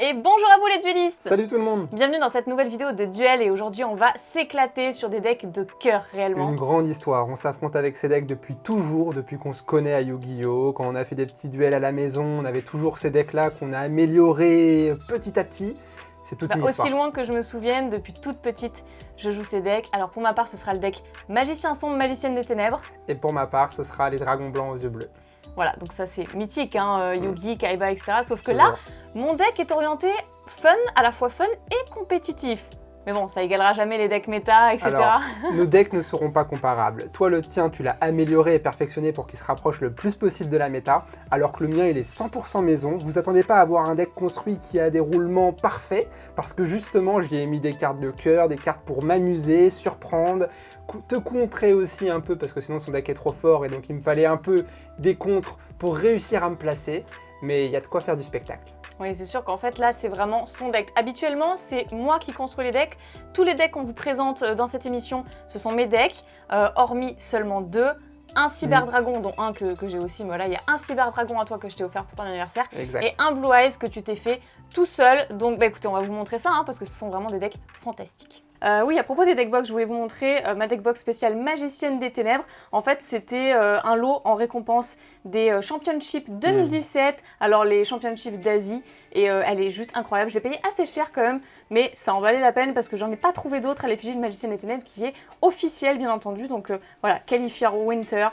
Et bonjour à vous les duellistes! Salut tout le monde! Bienvenue dans cette nouvelle vidéo de duel et aujourd'hui on va s'éclater sur des decks de cœur réellement. Une grande histoire, on s'affronte avec ces decks depuis toujours, depuis qu'on se connaît à Yu-Gi-Oh! Quand on a fait des petits duels à la maison, on avait toujours ces decks là qu'on a améliorés petit à petit. C'est toute une histoire. Aussi loin que je me souvienne, depuis toute petite, je joue ces decks. Alors pour ma part ce sera le deck Magicien Sombre, Magicienne des Ténèbres. Et pour ma part ce sera les Dragons Blancs aux yeux bleus. Voilà, donc ça c'est mythique, hein, Yugi, Kaiba, etc. Sauf que là, mon deck est orienté fun, à la fois fun et compétitif. Mais bon, ça égalera jamais les decks méta, etc. Alors, nos decks ne seront pas comparables. Toi, le tien, tu l'as amélioré et perfectionné pour qu'il se rapproche le plus possible de la méta, alors que le mien, il est 100% maison. Vous attendez pas à avoir un deck construit qui a des roulements parfaits, parce que justement, j'y ai mis des cartes de cœur, des cartes pour m'amuser, surprendre, te contrer aussi un peu, parce que sinon son deck est trop fort, et donc il me fallait un peu des contres pour réussir à me placer. Mais il y a de quoi faire du spectacle. Oui, c'est sûr qu'en fait, là, c'est vraiment son deck. Habituellement, c'est moi qui construis les decks. Tous les decks qu'on vous présente dans cette émission, ce sont mes decks, hormis seulement deux. Un Cyberdragon, dont un que j'ai aussi, mais voilà, il y a un Cyberdragon à toi que je t'ai offert pour ton anniversaire. Exact. Et un Blue Eyes que tu t'es fait tout seul. Donc, bah écoutez, on va vous montrer ça, hein, parce que ce sont vraiment des decks fantastiques. Oui, à propos des deckbox, je voulais vous montrer ma deckbox spéciale Magicienne des Ténèbres. En fait, c'était un lot en récompense des Championships 2017, alors les Championships d'Asie, et elle est juste incroyable. Je l'ai payée assez cher quand même, mais ça en valait la peine parce que j'en ai pas trouvé d'autres à l'effigie de Magicienne des Ténèbres qui est officielle, bien entendu. Donc voilà, Qualifier Winter.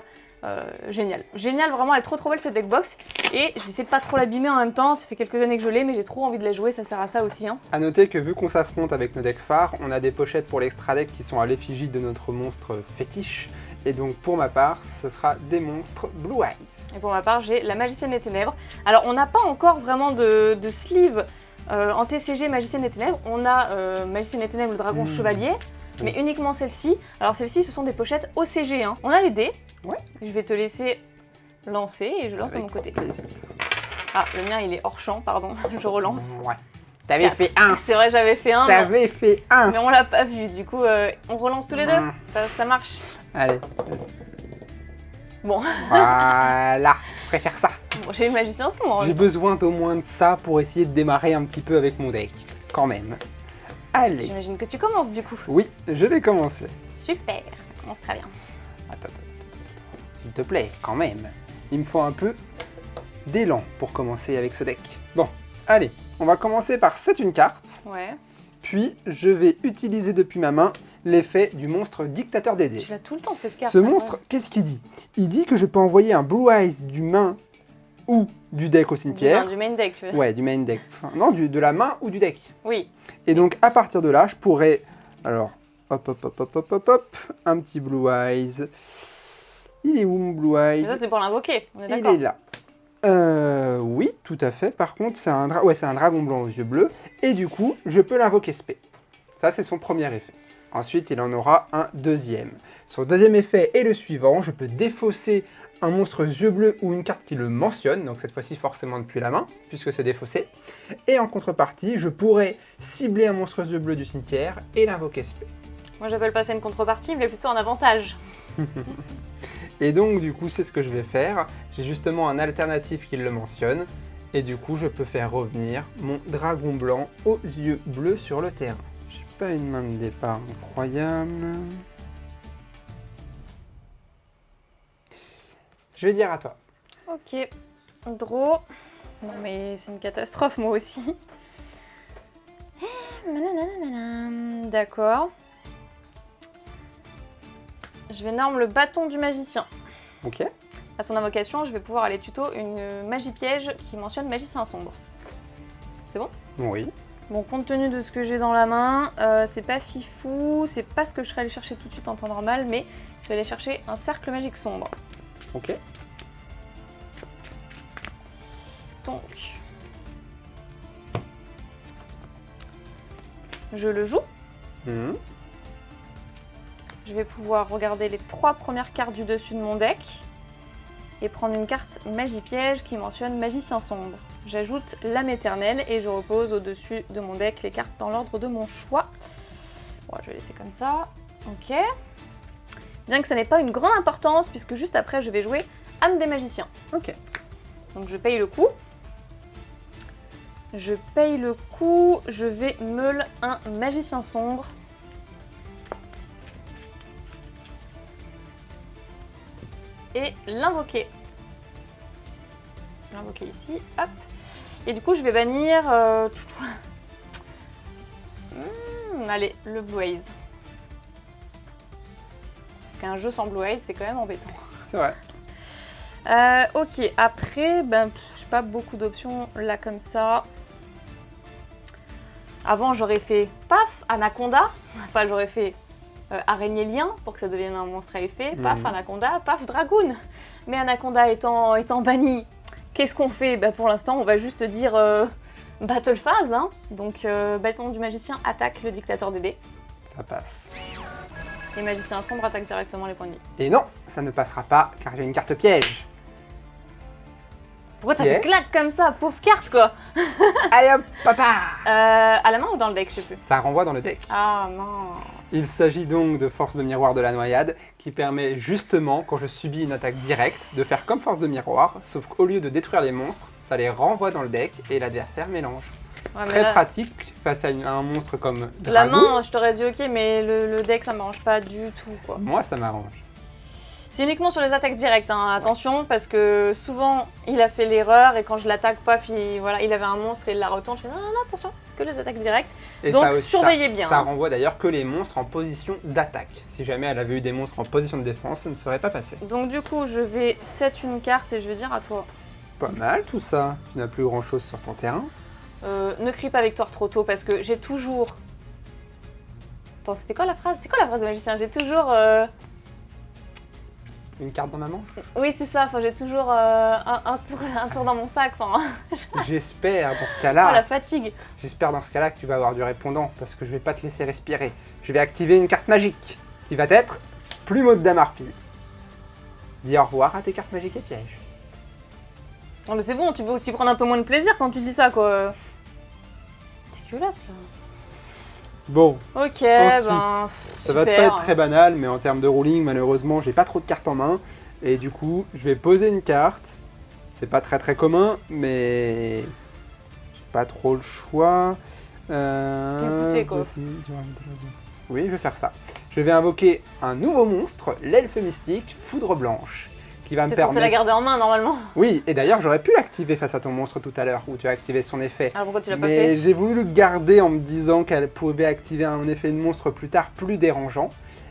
Génial, génial, vraiment elle est trop belle cette deckbox et je vais essayer de pas trop l'abîmer en même temps, ça fait quelques années que je l'ai mais j'ai trop envie de la jouer, ça sert à ça aussi. Hein. A noter que vu qu'on s'affronte avec nos decks phares, on a des pochettes pour l'extra deck qui sont à l'effigie de notre monstre fétiche et donc pour ma part ce sera des monstres Blue Eyes. Et pour ma part j'ai la Magicienne des Ténèbres. Alors on n'a pas encore vraiment de sleeve en TCG Magicienne des Ténèbres, on a Magicienne des Ténèbres le Dragon Chevalier. Mais uniquement celle-ci. Alors celle-ci, ce sont des pochettes OCG. Hein. On a les dés. Ouais. Je vais te laisser lancer et je lance de mon côté. Plaisir. Ah, le mien, il est hors champ, pardon. Je relance. Ouais. T'avais fait un. C'est vrai, j'avais fait un. T'avais fait un. Mais on l'a pas vu. Du coup, on relance tous les deux. Ça marche. Allez. Bon. Voilà. Je préfère ça. Bon, j'ai le Magicien Sombre. J'ai besoin d'au moins de ça pour essayer de démarrer un petit peu avec mon deck. Quand même. Allez. J'imagine que tu commences du coup. Oui, je vais commencer. Super, ça commence très bien. Attends. S'il te plaît, quand même. Il me faut un peu d'élan pour commencer avec ce deck. Bon, allez, on va commencer par c'est une carte. Ouais. Puis, je vais utiliser depuis ma main l'effet du monstre dictateur des dés. Tu l'as tout le temps cette carte. Ce monstre, qu'est-ce qu'il dit? Il dit que je peux envoyer un Blue Eyes du main ou du deck au cimetière. Du main deck, tu veux dire? Ouais, du main deck. Enfin, non, de la main ou du deck. Oui. Et donc, à partir de là, je pourrais... Alors, hop, un petit Blue Eyes. Il est où mon Blue Eyes? Mais ça, c'est pour l'invoquer, on est Il d'accord. est là. Oui, tout à fait. Par contre, c'est un dragon blanc aux yeux bleus. Et du coup, je peux l'invoquer spé. Ça, c'est son premier effet. Ensuite, il en aura un deuxième. Son deuxième effet est le suivant. Je peux défausser un monstre yeux bleus ou une carte qui le mentionne. Donc cette fois-ci, forcément depuis la main, puisque c'est défaussé. Et en contrepartie, je pourrais cibler un monstre yeux bleus du cimetière et l'invoquer spé. Moi, j'appelle pas ça une contrepartie, mais plutôt un avantage. Et donc, du coup, c'est ce que je vais faire. J'ai justement un alternatif qui le mentionne. Et du coup, je peux faire revenir mon dragon blanc aux yeux bleus sur le terrain. J'ai pas une main de départ incroyable. Je vais dire à toi. Ok. Draw. Non, mais c'est une catastrophe, moi aussi. D'accord. Je vais norme le bâton du magicien. Ok. À son invocation, je vais pouvoir aller tuto une magie piège qui mentionne Magicien Sombre. C'est bon? Oui. Bon, compte tenu de ce que j'ai dans la main, c'est pas fifou, c'est pas ce que je serais allé chercher tout de suite en temps normal, mais je vais aller chercher un cercle magique sombre. Ok. Donc, je le joue. Je vais pouvoir regarder les 3 premières cartes du dessus de mon deck et prendre une carte magie piège qui mentionne Magicien Sombre. J'ajoute l'âme éternelle et je repose au-dessus de mon deck les cartes dans l'ordre de mon choix. Bon, je vais laisser comme ça. Ok. Bien que ça n'ait pas une grande importance puisque juste après je vais jouer Âme des magiciens. Ok. Donc je paye le coup. Je paye le coup, je vais meule un magicien sombre. Et l'invoquer. Je vais l'invoquer ici, hop. Et du coup, je vais bannir... allez, le Blue Haze. Parce qu'un jeu sans Blue Haze, c'est quand même embêtant. C'est vrai. Ok, après, ben, j'ai pas beaucoup d'options là comme ça. Avant, j'aurais fait paf, Anaconda. Enfin, j'aurais fait araignée lien pour que ça devienne un monstre à effet. Paf, Anaconda, paf, Dragoon. Mais Anaconda étant banni, qu'est-ce qu'on fait? Bah, pour l'instant, on va juste dire Battle Phase. Hein. Donc, bâton du magicien attaque le dictateur des dés. Ça passe. Les magiciens sombres attaquent directement les points de vie. Et non, ça ne passera pas car j'ai une carte piège. Pourquoi t'as fait claque comme ça? Pauvre carte, quoi. Allez hop, papa. À la main ou dans le deck, je sais plus. Ça renvoie dans le deck. Ah mince. Il s'agit donc de Force de Miroir de la Noyade, qui permet justement, quand je subis une attaque directe, de faire comme Force de Miroir, sauf qu'au lieu de détruire les monstres, ça les renvoie dans le deck et l'adversaire mélange. Ouais, Très pratique face à un monstre comme Dragoon. La main, je t'aurais dit ok, mais le deck, ça m'arrange pas du tout, quoi. Moi, ça m'arrange. C'est uniquement sur les attaques directes, hein. Attention, parce que souvent, il a fait l'erreur et quand je l'attaque, paf, il avait un monstre et il la retourne. Je fais non, non, non, attention, c'est que les attaques directes. Et donc, ça, surveillez bien. Ça hein. renvoie d'ailleurs que les monstres en position d'attaque. Si jamais elle avait eu des monstres en position de défense, ça ne serait pas passé. Donc du coup, je vais set une carte et je vais dire à toi. Pas mal tout ça. Tu n'as plus grand chose sur ton terrain. Ne crie pas victoire trop tôt parce que j'ai toujours... Attends, c'était quoi la phrase? C'est quoi la phrase de magicien? J'ai toujours... Une carte dans ma manche. Oui, c'est ça, enfin, j'ai toujours un tour dans mon sac. Enfin, J'espère dans ce cas-là. la fatigue. J'espère dans ce cas-là que tu vas avoir du répondant parce que je vais pas te laisser respirer. Je vais activer une carte magique qui va être Plumeau de Damarpie. Dis au revoir à tes cartes magiques et pièges. Non mais c'est bon, tu peux aussi prendre un peu moins de plaisir quand tu dis ça, quoi. Dégueulasse, là. Bon, Ok, ensuite, ben... ça va pas être très banal, mais en termes de ruling, malheureusement, j'ai pas trop de cartes en main. Et du coup, je vais poser une carte. C'est pas très commun, mais j'ai pas trop le choix. T'es goûté, quoi. Oui, je vais faire ça. Je vais invoquer un nouveau monstre, l'elfe mystique, Foudre Blanche, qui va me T'es censé permettre... la garder en main, normalement. Oui, et d'ailleurs, j'aurais pu l'activer face à ton monstre tout à l'heure, où tu as activé son effet. Alors pourquoi tu l'as pas Mais fait? j'ai voulu le garder en me disant qu'elle pouvait activer un effet de monstre plus tard, plus dérangeant,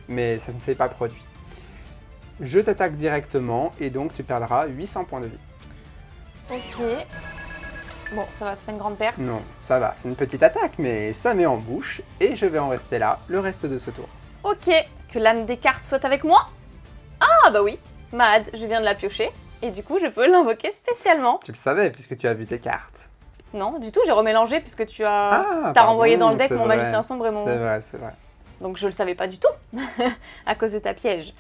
mais ça ne s'est pas produit. Je t'attaque directement, et donc tu perdras 800 points de vie. Ok. Bon, ça va, c'est pas une grande perte. Non, ça va, c'est une petite attaque, mais ça met en bouche, et je vais en rester là le reste de ce tour. Ok, que l'âme des cartes soit avec moi? Ah bah oui, Mad, je viens de la piocher, et du coup je peux l'invoquer spécialement. Tu le savais, puisque tu as vu tes cartes. Non, du tout, j'ai remélangé puisque tu as... Ah, T'as renvoyé dans le pardon, deck mon vrai. magicien sombre et mon... C'est vrai, c'est vrai. Donc je le savais pas du tout, à cause de ta piège.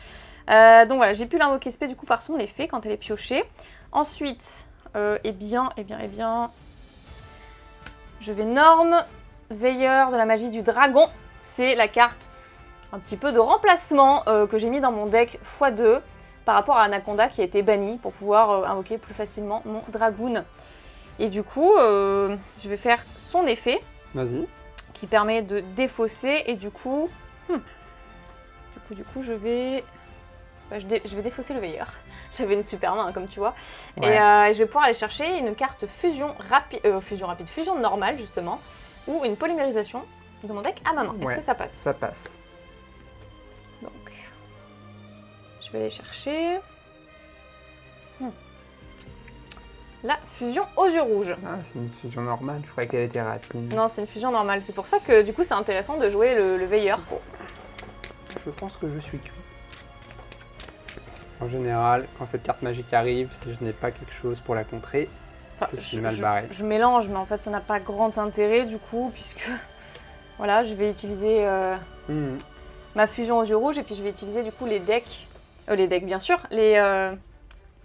Donc voilà, j'ai pu l'invoquer spé du coup par son effet quand elle est piochée. Ensuite, eh bien, je vais norme veilleur de la magie du dragon. C'est la carte un petit peu de remplacement que j'ai mis dans mon deck x2 par rapport à Anaconda qui a été banni pour pouvoir invoquer plus facilement mon dragoon. Et du coup, je vais faire son effet. Vas-y. Qui permet de défausser et du coup, je vais défausser le veilleur. J'avais une super main comme tu vois. Ouais. Et je vais pouvoir aller chercher une carte fusion normale justement ou une polymérisation de mon deck à ma main. Est-ce Ouais, que ça passe? Ça passe. Donc, je vais aller chercher la fusion aux yeux rouges. Ah, c'est une fusion normale, je croyais qu'elle était rapide. Non, c'est une fusion normale. C'est pour ça que du coup c'est intéressant de jouer le veilleur. Bon. Je pense que je suis cuit. En général, quand cette carte magique arrive, si je n'ai pas quelque chose pour la contrer, Enfin, je suis mal barré. je mélange, mais en fait ça n'a pas grand intérêt du coup, puisque voilà, je vais utiliser ma fusion aux yeux rouges et puis je vais utiliser du coup les decks bien sûr, les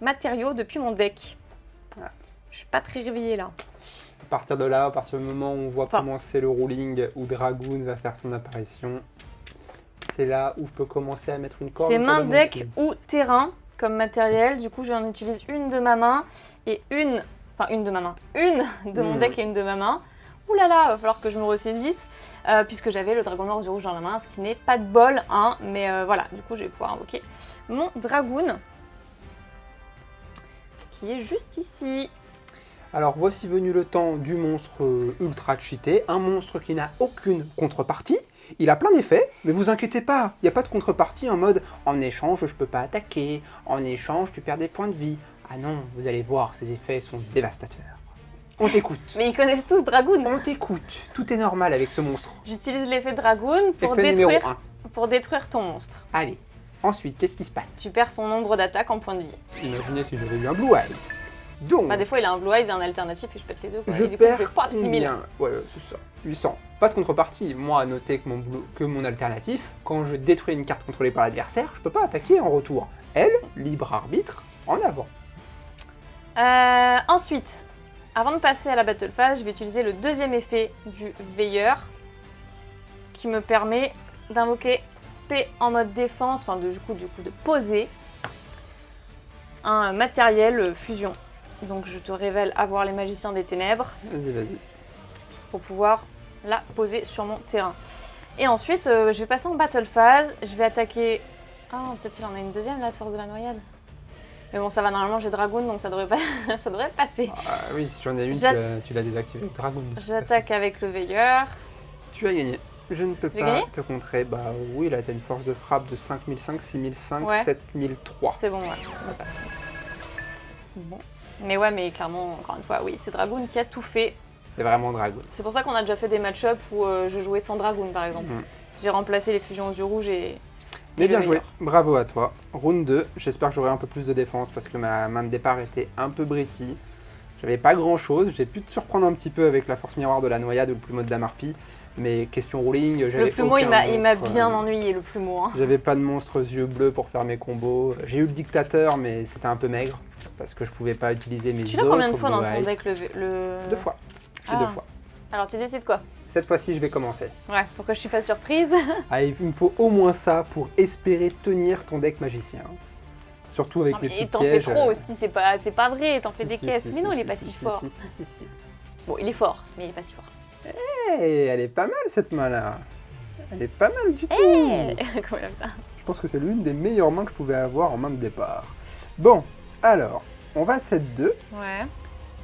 matériaux depuis mon deck. Voilà. Je suis pas très réveillée là. À partir de là, à partir du moment où on voit Enfin, commencer le ruling, où Dragoon va faire son apparition, c'est là où je peux commencer à mettre une corde. C'est autour main, de mon deck cou. ou terrain comme matériel. Du coup, j'en utilise une de ma main et une Enfin, une de ma main. Une de mon deck et une de ma main. Ouh là là, va falloir que je me ressaisisse, puisque j'avais le dragon noir du rouge dans la main, ce qui n'est pas de bol, hein, mais voilà, du coup je vais pouvoir invoquer mon dragoon, qui est juste ici. Alors voici venu le temps du monstre ultra cheaté, un monstre qui n'a aucune contrepartie. Il a plein d'effets, mais vous inquiétez pas, il n'y a pas de contrepartie en mode en échange je peux pas attaquer, en échange tu perds des points de vie. Ah non, vous allez voir, ces effets sont dévastateurs. On t'écoute. Mais ils connaissent tous Dragoon. On t'écoute. Tout est normal avec ce monstre. J'utilise l'effet Dragoon pour Effet numéro 1. détruire ton monstre. Allez. Ensuite, qu'est-ce qui se passe? Tu perds son nombre d'attaques en points de vie. Imaginez si j'avais eu un Blue Eyes. Donc, Bah des fois il a un Blue Eyes et un alternatif et je pète les deux. Quoi. je et du coup, perds je fais paf, 6000. combien? Ouais, c'est ça. 800. Pas de contrepartie. Moi, à noter que mon alternatif, quand je détruis une carte contrôlée par l'adversaire, je peux pas attaquer en retour. Elle, libre arbitre, en avant. Ensuite, avant de passer à la battle phase, je vais utiliser le deuxième effet du veilleur qui me permet d'invoquer spé en mode défense, enfin du coup de poser un matériel fusion. Donc je te révèle avoir les magiciens des ténèbres. Vas-y, vas-y. Pour pouvoir la poser sur mon terrain. Et ensuite, je vais passer en battle phase. Je vais attaquer... Ah, peut-être qu'il en a une deuxième là, de force de la noyade. Mais bon, ça va, normalement j'ai Dragoon, donc ça devrait, pas... ça devrait passer. Ah, oui, si j'en ai une, tu l'as désactivé. Dragoon. J'attaque avec le veilleur. Tu as gagné. Je ne peux J'ai pas gagné te contrer. Bah oui, là, t'as une force de frappe de 5005, 6005, Ouais. 7003. C'est bon, ouais. Bon. Mais ouais, mais clairement, encore une fois, oui, c'est Dragoon qui a tout fait. C'est vraiment Dragoon. C'est pour ça qu'on a déjà fait des match-ups où je jouais sans Dragoon, par exemple. J'ai remplacé les fusions aux yeux rouges et... Mais et bien le joué, veilleur. bravo à toi. Round 2, j'espère que j'aurai un peu plus de défense parce que ma main de départ était un peu bricky. J'avais pas grand chose, j'ai pu te surprendre un petit peu avec la force miroir de la noyade ou le plumeau de Damarpi. Mais question ruling, j'avais Le plumeau, il m'a bien ennuyé, le plumeau. Hein. J'avais pas de monstres yeux bleus pour faire mes combos. J'ai eu le dictateur, mais c'était un peu maigre parce que je pouvais pas utiliser mes autres. Tu l'as combien de fois dans Blue ton Eyes. deck le... 2 fois. J'ai Ah. 2 fois. Alors tu décides quoi? Cette fois-ci, je vais commencer. Ouais, pourquoi je suis pas surprise? Ah, il me faut au moins ça pour espérer tenir ton deck magicien. Surtout avec Non, les mais petits t'en fais pièges. trop aussi, c'est pas vrai, t'en fais Si, des si, caisses. si, Mais non, si, il est si, pas si, si si, fort. si. Bon, il est fort, mais il est pas si fort. Hey, elle est pas mal cette main-là. Elle est pas mal du tout. Hey Comment ça? Je pense que c'est l'une des meilleures mains que je pouvais avoir en main de départ. Bon, alors, on va set 2 Ouais.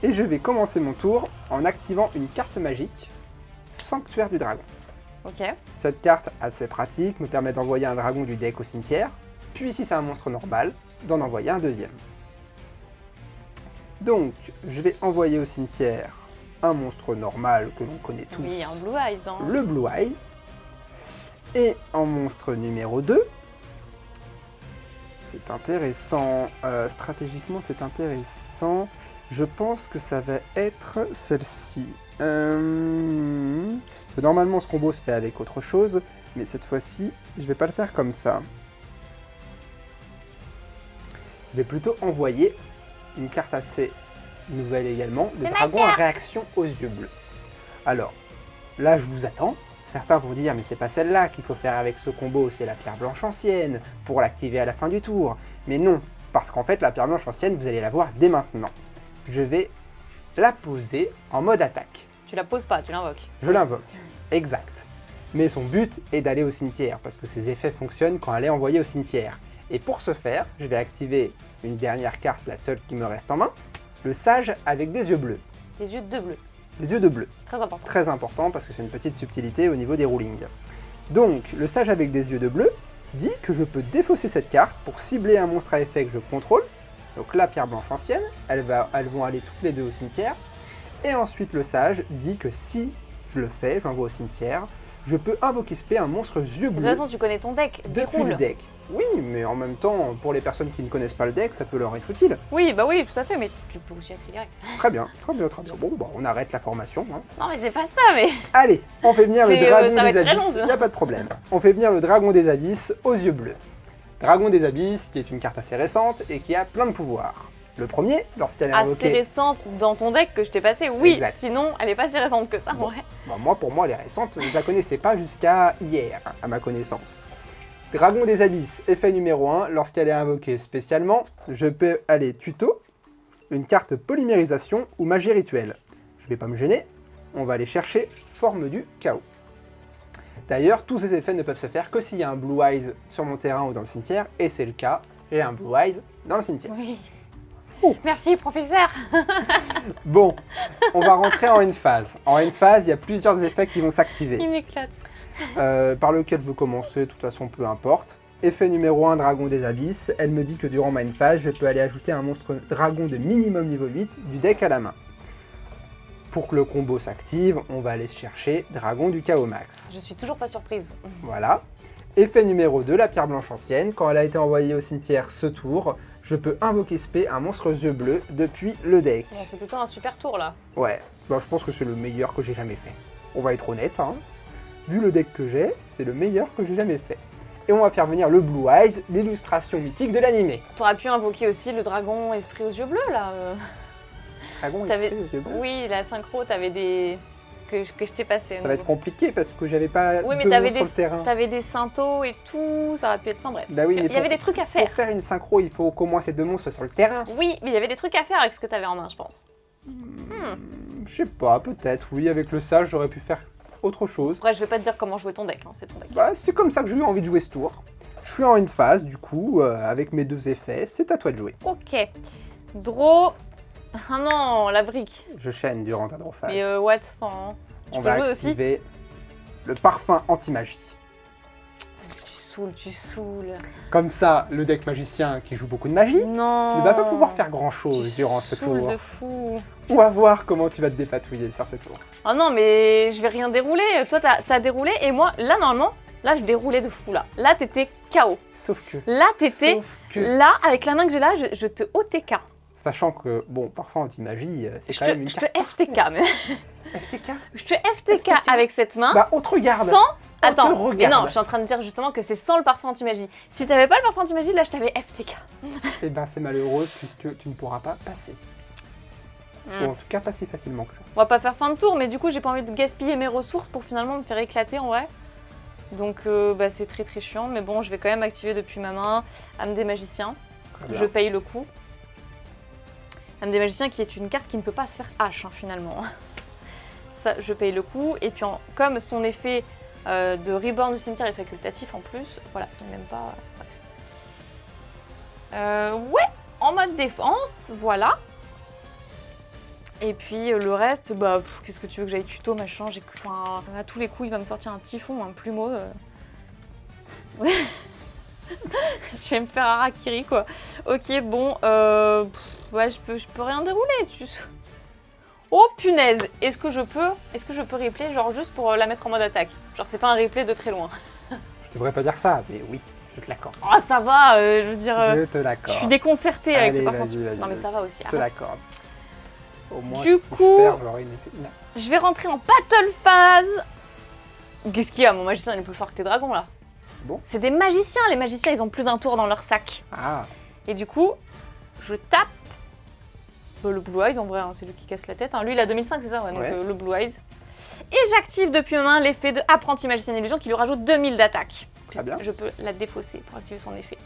et je vais commencer mon tour en activant une carte magique, Sanctuaire du Dragon. Ok. Cette carte, assez pratique, me permet d'envoyer un dragon du deck au cimetière, puis si c'est un monstre normal, d'en envoyer un deuxième. Donc, je vais envoyer au cimetière un monstre normal que l'on connaît tous, Oui, un Blue Eyes. Hein. le Blue Eyes. Et en monstre numéro 2, c'est intéressant, stratégiquement c'est intéressant, je pense que ça va être celle-ci. Normalement ce combo se fait avec autre chose, mais cette fois-ci, je vais pas le faire comme ça. Je vais plutôt envoyer une carte assez nouvelle également, le C'est ma dragon en carte. réaction aux yeux bleus. Alors, là je vous attends. Certains vont dire, mais c'est pas celle-là qu'il faut faire avec ce combo, c'est la pierre blanche ancienne, pour l'activer à la fin du tour. Mais non, parce qu'en fait, la pierre blanche ancienne, vous allez la voir dès maintenant. Je vais la poser en mode attaque. Tu la poses pas, tu l'invoques. Je l'invoque, exact. Mais son but est d'aller au cimetière, parce que ses effets fonctionnent quand elle est envoyée au cimetière. Et pour ce faire, je vais activer une dernière carte, la seule qui me reste en main, le sage avec des yeux bleus. Des yeux de bleu. Des yeux de bleu. Très important. Très important parce que c'est une petite subtilité au niveau des rulings. Donc, le sage avec des yeux de bleu dit que je peux défausser cette carte pour cibler un monstre à effet que je contrôle. Donc la pierre blanche ancienne, elles vont aller toutes les deux au cimetière. Et ensuite le sage dit que si je le fais, j'envoie au cimetière, je peux invoquer spé un monstre yeux De toute bleus façon, tu connais ton deck. depuis Déroule. le deck. Oui, mais en même temps, pour les personnes qui ne connaissent pas le deck, ça peut leur être utile. Oui, bah oui, tout à fait, mais tu peux aussi accélérer. Très bien, très bien, très bien. Bon, bah, on arrête la formation. Hein. Non, mais c'est pas ça, mais. Allez, on fait venir le C'est, dragon ça va des être très abysses, long, il n'y a pas de problème. On fait venir le dragon des abysses aux yeux bleus. Dragon des abysses, qui est une carte assez récente et qui a plein de pouvoirs. Le premier, lorsqu'elle est Assez invoquée... récente dans ton deck que je t'ai passé, oui, Exact. sinon elle est pas si récente que ça, Bon. ouais. Bah, moi, pour moi, elle est récente, je la connaissais pas jusqu'à hier, à ma connaissance. Dragon des abysses, effet numéro 1, lorsqu'elle est invoquée spécialement, je peux aller tuto une carte polymérisation ou magie rituelle. Je vais pas me gêner, on va aller chercher forme du chaos. D'ailleurs, tous ces effets ne peuvent se faire que s'il y a un Blue Eyes sur mon terrain ou dans le cimetière, et c'est le cas, j'ai un Blue Eyes dans le cimetière. Oui. Oh. Merci, professeur. Bon, on va rentrer en end phase. En end phase, il y a plusieurs effets qui vont s'activer. Il m'éclate. Par lequel je veux commencer, de toute façon, peu importe. Effet numéro 1, Dragon des Abysses. Elle me dit que durant ma end phase, je peux aller ajouter un monstre dragon de minimum niveau 8 du deck à la main. Pour que le combo s'active, on va aller chercher Dragon du Chaos Max. Je suis toujours pas surprise. Voilà. Effet numéro 2, la pierre blanche ancienne. Quand elle a été envoyée au cimetière ce tour, je peux invoquer spé un monstre yeux bleus depuis le deck. Bon, c'est plutôt un super tour là. Ouais, bah, je pense que c'est le meilleur que j'ai jamais fait. On va être honnête, hein. Vu le deck que j'ai, c'est le meilleur que j'ai jamais fait. Et on va faire venir le Blue Eyes, l'illustration mythique de l'animé. T'aurais pu invoquer aussi le dragon esprit aux yeux bleus là. Dragon T'avais- esprit aux yeux bleus. Oui, la synchro, t'avais des. Que je t'ai passé. Ça va être compliqué parce que j'avais pas Oui, mais de t'avais monstres sur le terrain. T'avais des synthos et tout, ça aurait pu être. Enfin bref. Bah oui, mais Il y avait des trucs à faire. pour faire une synchro, il faut qu'au moins ces deux monstres soient sur le terrain. Oui, mais il y avait des trucs à faire avec ce que t'avais en main, je pense. Je sais pas, peut-être, oui, avec le sage, j'aurais pu faire autre chose. Après, je vais pas te dire comment jouer ton deck, hein, c'est ton deck. Bah, c'est comme ça que j'ai eu envie de jouer ce tour. Je suis en end phase, du coup, avec mes deux effets, c'est à toi de jouer. Ok. Draw. Ah non, la brique. Je chaîne durant ta draw phase. Mais what enfin, tu On peux va jouer aussi. activer le parfum anti-magie. Tu saoules. Comme ça, le deck magicien qui joue beaucoup de magie Non. ne va pas pouvoir faire grand Tu chose durant ce saoules tour. de fou. On va voir comment tu vas te dépatouiller sur ce tour. Oh non, mais je vais rien dérouler. Toi, t'as déroulé et moi, là, normalement, là, je déroulais de fou, là. Là, t'étais KO. Sauf que... Là, t'étais... Sauf que... Là, avec la main que j'ai là, je te OTK. Sachant que, bon, parfum anti-magie, c'est Je quand même une te carte... FTK, mais... FTK. Je te FTK avec cette main. Bah, on te regarde. Sans... On te Attends, mais regarde. non, je suis en train de dire justement que c'est sans le parfum anti-magie. Si t'avais pas le parfum anti-magie, là, je t'avais FTK. Eh ben, c'est malheureux puisque tu ne pourras pas passer. Ou en tout cas, pas si facilement que ça. On va pas faire fin de tour, mais du coup, j'ai pas envie de gaspiller mes ressources pour finalement me faire éclater en vrai. Donc, bah, c'est très très chiant, mais bon, je vais quand même activer depuis ma main Âme des magiciens. Très bien. Je paye le coup. Âme des magiciens qui est une carte qui ne peut pas se faire H, hein, finalement. Ça, je paye le coup. Et puis, comme son effet de reborn du cimetière est facultatif en plus, voilà, c'est même pas... ouais, en mode défense, voilà. Et puis le reste, bah, qu'est-ce que tu veux que j'aille tuto, machin, enfin, à tous les coups, il va me sortir un typhon, un plumeau. Je vais me faire harakiri, quoi. Ok, bon, ouais, je peux rien dérouler, Oh punaise, est-ce que je peux replay, genre juste pour la mettre en mode attaque? Genre c'est pas un replay de très loin. Je devrais pas dire ça, mais oui, je te l'accorde. Oh ça va, je veux dire, Je te je l'accorde. suis déconcertée avec Allez, le parfum. vas-y, Non mais ça va aussi. Je te arrête. l'accorde. Au moins, Du si coup- je perds, j'aurai une... Je vais rentrer en battle phase. Qu'est-ce qu'il y a? Mon magicien il est plus fort que tes dragons là. Bon. C'est des magiciens, les magiciens ils ont plus d'un tour dans leur sac. Ah, Et du coup, je tape le Blue Eyes en vrai, hein, c'est lui qui casse la tête. Hein. Lui il a 2005 c'est ça, ouais, donc Ouais. le Blue Eyes. Et j'active depuis ma main l'effet de apprenti magicien illusion qui lui rajoute 2000 d'attaque. Très bien. Je peux la défausser pour activer son effet.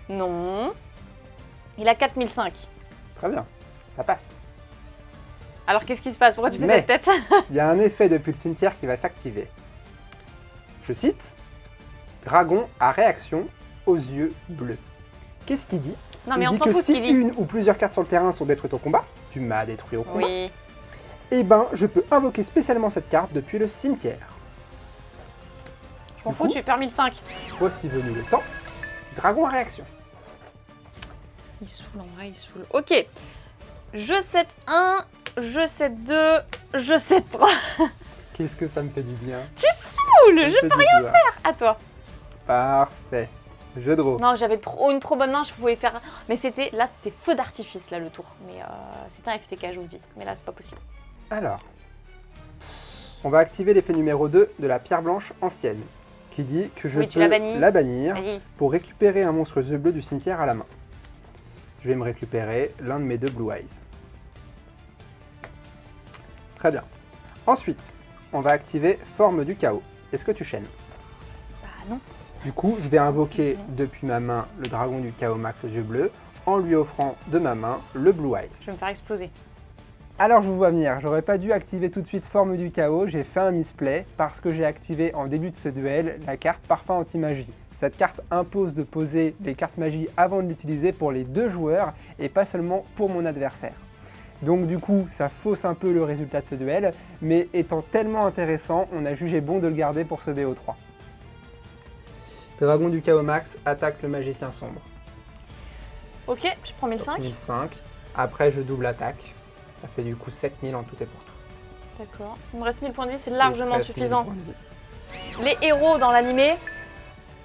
Non. Il a 4005. très bien. Ça passe. Alors qu'est-ce qui se passe? Pourquoi tu fais Mais- cette tête? Il y a un effet depuis le cimetière qui va s'activer. Je cite, dragon à réaction aux yeux bleus. Qu'est-ce qu'il dit? Non mais Il on dit s'en que fout ce si qu'il dit. une ou plusieurs cartes sur le terrain sont détruites au combat, tu m'as détruit au combat, Oui. eh ben je peux invoquer spécialement cette carte depuis le cimetière. Je m'en Du fous, coup- tu perds 1005. Voici venu le temps. Dragon à réaction. Il saoule en vrai, il saoule. Ok. Je 7-1, je 7-2, je 7-3. Qu'est-ce que ça me fait du bien. Tu saoules, Ça me je fait peux du rien bien. faire. À toi. Parfait. Je draw. Non, j'avais une trop bonne main, je pouvais faire... Mais c'était feu d'artifice là le tour. Mais c'était un FTK, je vous dis. Mais là, c'est pas possible. Alors, on va activer l'effet numéro 2 de la pierre blanche ancienne, qui dit que je Oui, tu peux la bannis. la bannir Vas-y. pour récupérer un monstre yeux bleus du cimetière à la main. Je vais me récupérer l'un de mes deux Blue Eyes. Très bien. Ensuite, on va activer forme du chaos. Est-ce que tu chaînes? Bah non. Du coup, je vais invoquer depuis ma main le dragon du chaos max aux yeux bleus en lui offrant de ma main le Blue Eyes. Je vais me faire exploser. Alors je vous vois venir, j'aurais pas dû activer tout de suite Forme du Chaos, j'ai fait un misplay parce que j'ai activé en début de ce duel la carte Parfum Anti-Magie. Cette carte impose de poser les cartes magie avant de l'utiliser pour les 2 joueurs et pas seulement pour mon adversaire. Donc du coup, ça fausse un peu le résultat de ce duel, mais étant tellement intéressant, on a jugé bon de le garder pour ce BO3. Dragon du Chaos Max attaque le Magicien Sombre. Ok, je prends 1005. 1005, après je double attaque. Ça fait du coup 7000 en tout et pour tout. D'accord. Il me reste 1000 points de vie, c'est largement 13 000 suffisant. points de vie. Les héros dans l'animé,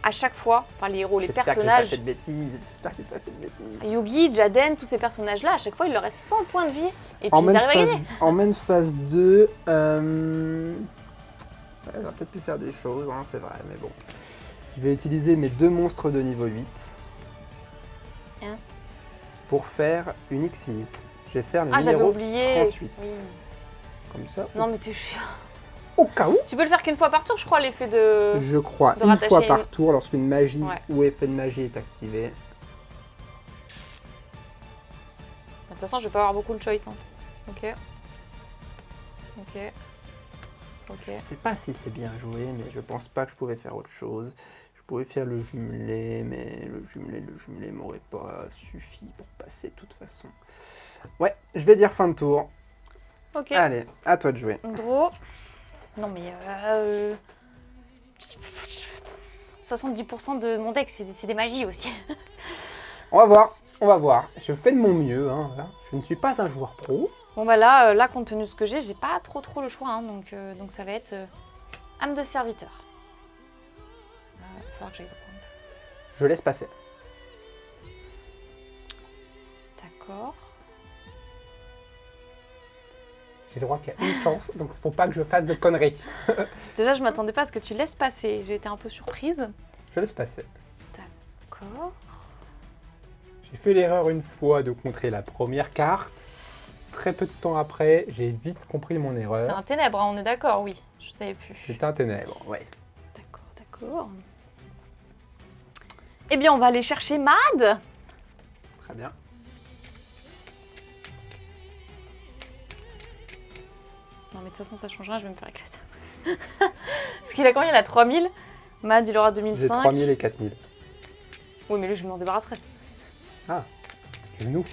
à chaque fois, enfin les héros, les personnages, J'espère qu'il n'a pas fait de bêtises. Yugi, Jaden, tous ces personnages-là, à chaque fois, il leur reste 100 points de vie et puis En ils main, arrivent à gagner. en main phase 2, j'aurais peut-être pu faire des choses, hein, c'est vrai, mais bon. Je vais utiliser mes 2 monstres de niveau 8 Hein pour faire une Xyz. Je vais faire le Ah, j'avais numéro oublié. 38. Oui. Comme ça, Non, mais tu... au cas où. tu peux le faire qu'une fois par tour, je crois, l'effet de... Je crois de une rattacher fois une- par tour lorsqu'une magie Ouais. ou effet de magie est activé. De toute façon, je vais pas avoir beaucoup de choice. Hein. Ok. Ok. Ok. Je sais pas si c'est bien joué, mais je pense pas que je pouvais faire autre chose. Je pouvais faire le jumelé, mais le jumelé m'aurait pas suffi pour passer de toute façon. Ouais, je vais dire fin de tour. Ok. Allez, à toi de jouer. Draw. Non, mais... 70% de mon deck, c'est des magies aussi. On va voir, on va voir. Je fais de mon mieux, hein, voilà. Je ne suis pas un joueur pro. Bon bah là, compte tenu de ce que j'ai pas trop le choix, hein, donc ça va être âme de serviteur. Il va falloir que j'aille prendre. Je laisse passer. D'accord. J'ai le droit qu'il y a une chance, donc faut pas que je fasse de conneries. Déjà, je m'attendais pas à ce que tu laisses passer. J'ai été un peu surprise. Je laisse passer. D'accord. J'ai fait l'erreur une fois de contrer la première carte. Très peu de temps après, j'ai vite compris mon C'est erreur. un ténèbre, hein, on est d'accord, oui. Je savais plus. C'est un ténèbre, ouais. D'accord. Eh bien, on va aller chercher Mad. Très bien. Non, mais de toute façon, ça changera, je vais me faire éclater. Parce qu'il a combien? Il a 3000. Mad, il aura 2005. J'ai 3000 et 4000. Oui, mais lui, je m'en débarrasserai. Ah, excuse-nous.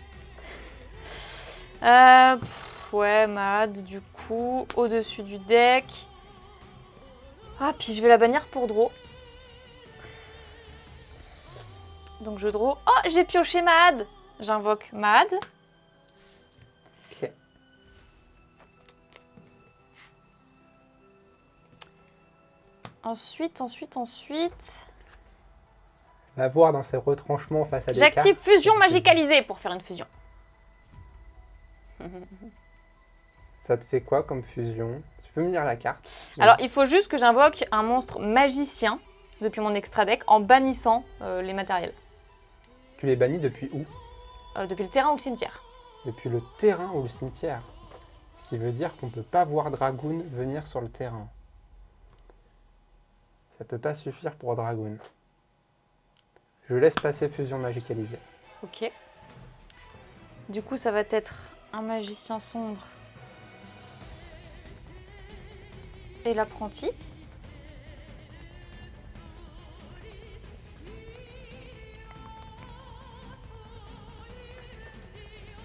Ouais, Mad, du coup, au-dessus du deck. Ah, puis je vais la bannir pour draw. Donc je draw. Oh, j'ai pioché Mad. J'invoque Mad. Ok. Ensuite. La voir dans ses retranchements face à des cartes. J'active fusion magicalisée pour faire une fusion. Ça te fait quoi comme fusion? Tu peux me lire la carte? Alors, il faut juste que j'invoque un monstre magicien depuis mon extra deck en bannissant les matériels. Tu les bannis depuis où? Depuis le terrain ou le cimetière. Depuis le terrain ou le cimetière. Ce qui veut dire qu'on ne peut pas voir Dragoon venir sur le terrain. Ça peut pas suffire pour Dragoon. Je laisse passer fusion magicalisée. Ok. Du coup, ça va être un magicien sombre et l'apprenti.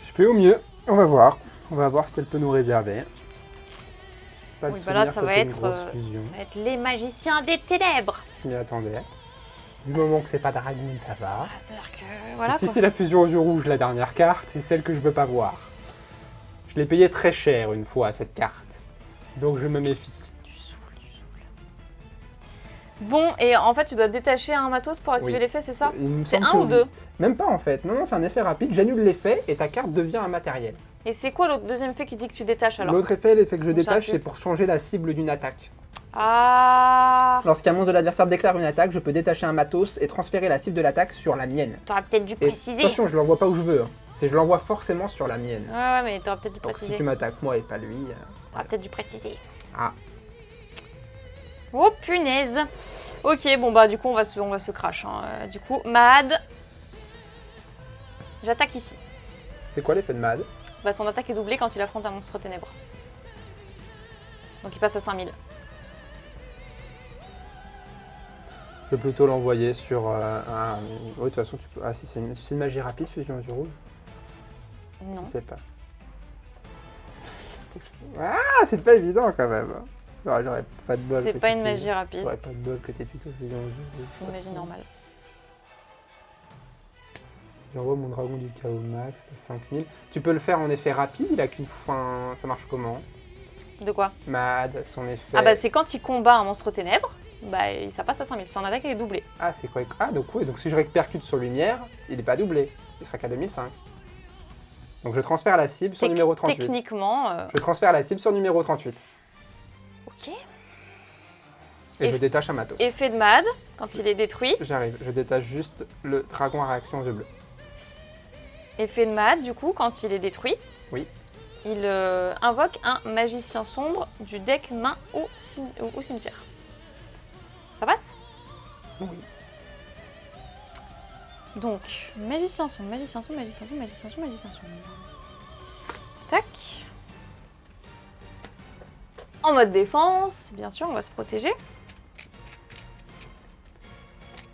Je fais au mieux. On va voir. On va voir ce qu'elle peut nous réserver. Pas Oui, le bah là, souvenir ça que va t'aies une être, grosse fusion. Ça va être les magiciens des ténèbres. Je m'y attendais. Du moment que c'est pas Dragoon, ça va. Ah, c'est-à-dire que voilà. Et si quoi. c'est la fusion aux yeux rouges, la dernière carte, c'est celle que je veux pas voir. Je l'ai payée très cher une fois, cette carte. Donc je me méfie. Tu saoules. Bon, et en fait, tu dois détacher un matos pour activer Oui. l'effet, c'est ça? Il me C'est semble un que ou oui. deux? Même pas en fait. Non, c'est un effet rapide. J'annule l'effet et ta carte devient un matériel. Et c'est quoi l'autre deuxième effet qui dit que tu détaches alors? L'autre effet, l'effet que je On détache, s'arrête. c'est pour changer la cible d'une attaque. Ah, Lorsqu'un monstre de l'adversaire déclare une attaque, je peux détacher un matos et transférer la cible de l'attaque sur la mienne. t'aurais peut-être dû Et préciser. attention, je l'envoie pas où je veux. Hein. C'est je l'envoie forcément sur la mienne. Ouais, mais t'aurais peut-être dû Donc préciser. si tu m'attaques moi et pas lui. T'aurais peut-être dû préciser. Ah. Oh punaise. Ok, bon bah du coup on va se crash. Hein. Du coup, Mad. J'attaque ici. C'est quoi l'effet de Mad? Bah, son attaque est doublée quand il affronte un monstre ténèbres. Donc il passe à 5000. Je vais plutôt l'envoyer sur un... Oui, de toute façon, tu peux... Ah si, c'est une magie rapide, fusion du rouge. Non. Je sais pas. Ah, c'est pas évident quand même. J'aurais pas de bol. C'est que pas tu une fais- magie rapide. J'aurais pas de bol que tes tutos fusion du rouge. C'est une magie normale. J'envoie mon dragon du chaos max, c'est 5000. Tu peux le faire en effet rapide, il a qu'une fin... Ça marche comment? De quoi? Mad, son effet... Ah bah c'est quand il combat un monstre ténèbres, bah ça passe à 5000. Son attaque est doublée. Ah, c'est quoi? Ah, donc oui, donc si je répercute sur lumière, il n'est pas doublé. Il sera qu'à 2005. Donc je transfère la cible sur numéro 38. Techniquement... Je transfère la cible sur numéro 38. Ok. Et je détache un matos. Effet de Mad, quand il est détruit. J'arrive, je détache juste le dragon à réaction aux yeux bleus. Effet de Mad, du coup, quand il est détruit. Oui. Il invoque un magicien sombre du deck main au cimetière. Ça passe? Oui. Donc, magicien sombre, magicien sombre, magicien sombre, magicien sombre, magicien sombre. Tac. En mode défense, bien sûr, on va se protéger.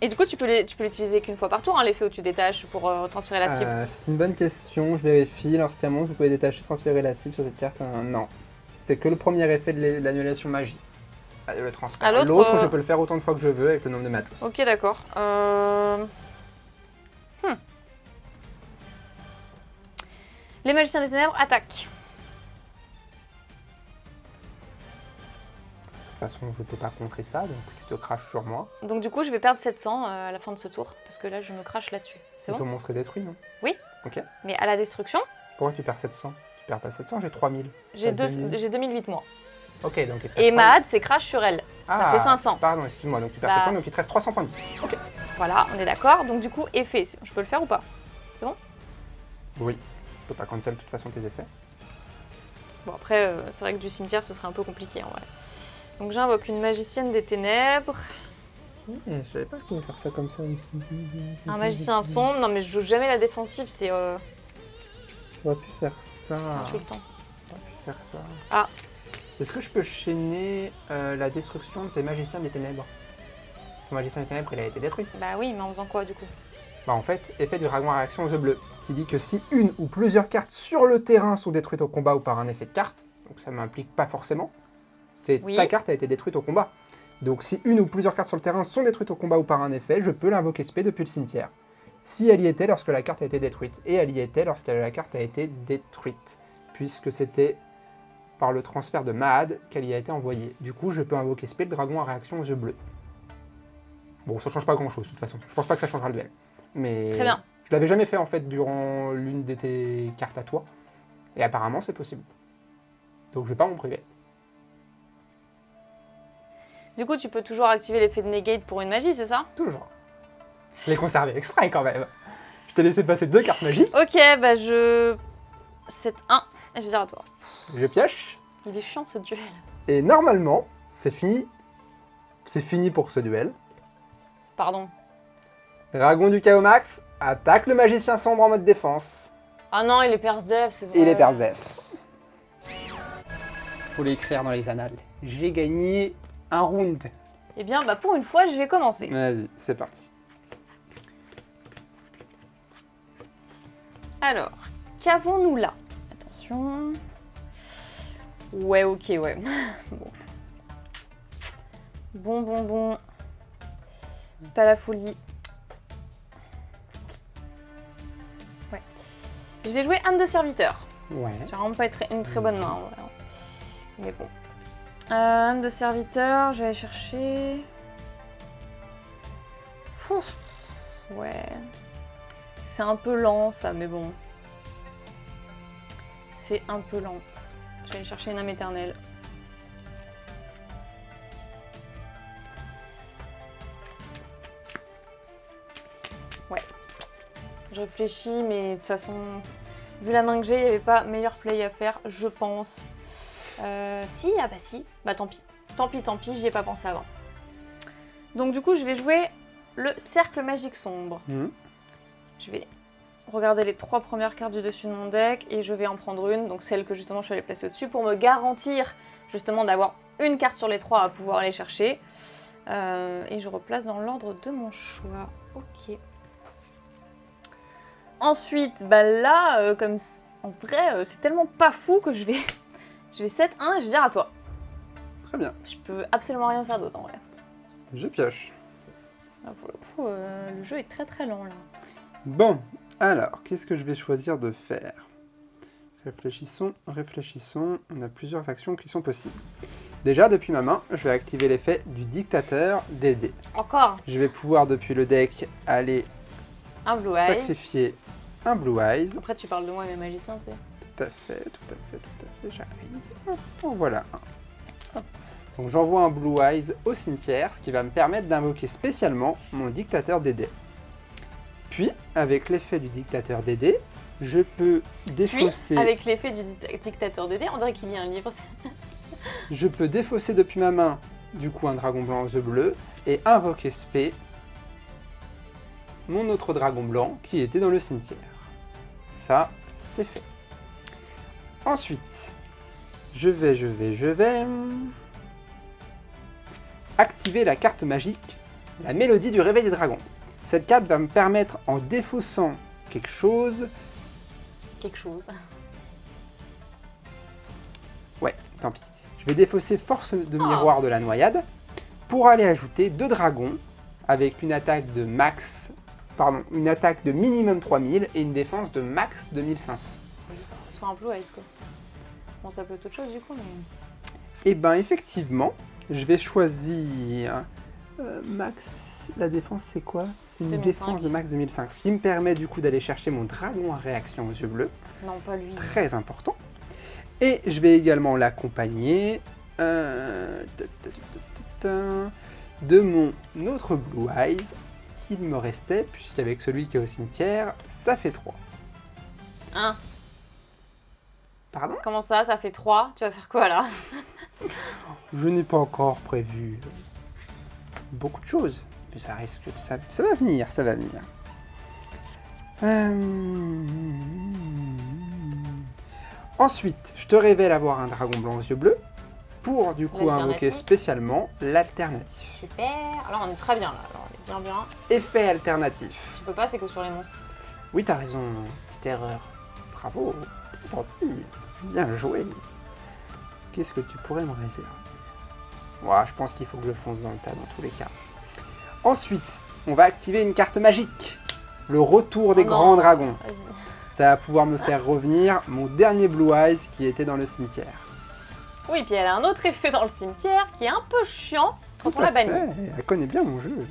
Et du coup, tu peux l'utiliser qu'une fois par tour, hein, l'effet où tu détaches pour transférer la cible. C'est une bonne question, je vérifie. Lorsqu'un monstre, vous pouvez détacher, transférer la cible sur cette carte. Non. C'est que le premier effet de l'annulation magie. Le transfert. L'autre, je peux le faire autant de fois que je veux avec le nombre de matos. Ok, d'accord. Les magiciens des ténèbres attaquent. De toute façon, je peux pas contrer ça, donc tu te craches sur moi. Donc du coup, je vais perdre 700 à la fin de ce tour, parce que là, je me crache là-dessus. C'est bon? Ton monstre est détruit, non? Oui. Ok. Mais à la destruction, Pourquoi tu perds 700? Tu perds pas 700, j'ai 3000. j'ai T'as 2000. 2008 moi. Ok, donc il te reste Et 3000. Mad, c'est crash sur elle. Ah, ça fait 500. Pardon, excuse-moi, donc tu perds Bah. 700, donc il te reste 300 points de vie. Ok. Voilà, on est d'accord. Donc du coup, effet, je peux le faire ou pas? Oui. Je peux pas cancel de toute façon tes effets. Bon, après, c'est vrai que du cimetière, ce serait un peu compliqué en vrai. Donc j'invoque une magicienne des ténèbres. Je savais pas que je pouvais faire ça comme ça aussi. Un magicien sombre. Non mais je joue jamais la défensive, c'est J'aurais pu faire ça. insultant. J'aurais pu faire ça. Ah. Est-ce que je peux chaîner la destruction de tes magiciens des ténèbres? Ton magicien des ténèbres, il a été détruit. Bah oui, mais en faisant quoi du coup? Bah en fait, effet du dragon à réaction aux yeux bleus, qui dit que si une ou plusieurs cartes sur le terrain sont détruites au combat ou par un effet de carte, donc ça m'implique pas forcément, c'est Oui. ta carte a été détruite au combat. Donc si une ou plusieurs cartes sur le terrain sont détruites au combat ou par un effet, je peux l'invoquer spé depuis le cimetière. Si elle y était lorsque la carte a été détruite, et elle y était lorsque la carte a été détruite, puisque c'était par le transfert de Mahad qu'elle y a été envoyée. Du coup, je peux invoquer spé le dragon à réaction aux yeux bleus. Bon, ça change pas grand chose de toute façon, je pense pas que ça changera le duel. Mais Très bien. je l'avais jamais fait en fait durant l'une de tes cartes à toi. Et apparemment c'est possible. Donc je vais pas m'en priver. Du coup, tu peux toujours activer l'effet de negate pour une magie, c'est ça? Toujours. Je l'ai conservé exprès quand même. Je t'ai laissé passer 2 cartes magiques. Ok, bah je... 7-1, et je vais dire à toi. Je pioche. Il est chiant ce duel. Et normalement, c'est fini. C'est fini pour ce duel. Pardon. Dragon du chaos max attaque le magicien sombre en mode défense. Ah non, il est Persdev, c'est vrai. Et il est Persdef. Faut l'écrire dans les annales. J'ai gagné un round. Eh bien, bah pour une fois, je vais commencer. Vas-y, c'est parti. Alors, qu'avons-nous là? Attention. Ouais, ok, ouais. Bon. C'est pas la folie. Ouais. Je vais jouer âme de serviteur. Ouais. Ça va vraiment pas être une très bonne main. Voilà. Mais bon. Âme de serviteur, je vais aller chercher. Ouf. Ouais. C'est un peu lent ça, mais bon. C'est un peu lent. Je vais aller chercher une âme éternelle. Ouais. Je réfléchis, mais de toute façon, vu la main que j'ai, il n'y avait pas meilleur play à faire, je pense. Si, ah bah si. Bah tant pis. Tant pis, j'y ai pas pensé avant. Donc du coup, je vais jouer le cercle magique sombre. Je vais regarder les 3 premières cartes du dessus de mon deck et je vais en prendre une, donc celle que justement je suis allée placer au-dessus pour me garantir justement d'avoir une carte sur les 3 à pouvoir aller chercher. Et je replace dans l'ordre de mon choix. Ok. Ensuite, bah là, comme en vrai, c'est tellement pas fou que je vais 7-1 et je vais dire à toi. Très bien. Je peux absolument rien faire d'autre en vrai. Je pioche. Là, pour le coup, le jeu est très très lent là. Bon, alors, qu'est-ce que je vais choisir de faire? Réfléchissons, réfléchissons. On a plusieurs actions qui sont possibles. Déjà, depuis ma main, je vais activer l'effet du dictateur des dés. Encore Je vais pouvoir, depuis le deck, aller un Blue Eyes. sacrifier un Blue Eyes. Après, tu parles de moi et mes magiciens, tu sais. Tout à fait, tout à fait, tout à fait, j'arrive. Hop, en voilà un. Hop. Donc j'envoie un Blue Eyes au cimetière, ce qui va me permettre d'invoquer spécialement mon dictateur des dés. Puis, avec l'effet du dictateur des dés, je peux défausser... Puis, avec l'effet du dictateur des dés, on dirait qu'il y a un livre. Je peux défausser depuis ma main, du coup, un dragon blanc aux yeux bleus, et invoquer spé, mon autre dragon blanc qui était dans le cimetière. Ça, c'est fait. Ensuite, je vais activer la carte magique, la mélodie du réveil des dragons. Cette carte va me permettre, en défaussant quelque chose... Quelque chose. Ouais, tant pis. Je vais défausser force de miroir de la noyade pour aller ajouter 2 dragons avec une attaque de max... Pardon, une attaque de minimum 3000 et une défense de max 2500. Soit un Blue Eyes quoi. Bon, ça peut être autre chose du coup, mais... Et ben effectivement, je vais choisir max... La défense c'est quoi? C'est une 2005. défense de max 2005, ce qui me permet du coup d'aller chercher mon dragon à réaction aux yeux bleus. Non, pas lui. Très important. Et je vais également l'accompagner de mon autre Blue Eyes qu'il me restait, puisqu'avec celui qui est au cimetière, ça fait 3. 1. Pardon? Comment ça fait 3? Tu vas faire quoi là? Je n'ai pas encore prévu beaucoup de choses, mais ça risque de... Ça va venir, ça va venir. Ensuite, je te révèle avoir un dragon blanc aux yeux bleus pour du coup invoquer spécialement l'alternatif. Super. Alors on est très bien là, alors on est bien bien. Effet alternatif. Tu peux pas, c'est que sur les monstres. Oui, t'as raison, petite erreur. Bravo, gentil, bien joué. Qu'est-ce que tu pourrais me réserver? Ouais, je pense qu'il faut que je fonce dans le tas dans tous les cas. Ensuite, on va activer une carte magique. Le retour des grands dragons. Vas-y. Ça va pouvoir me faire revenir mon dernier Blue Eyes qui était dans le cimetière. Oui, puis elle a un autre effet dans le cimetière qui est un peu chiant quand on la bannit. Elle connaît bien mon jeu.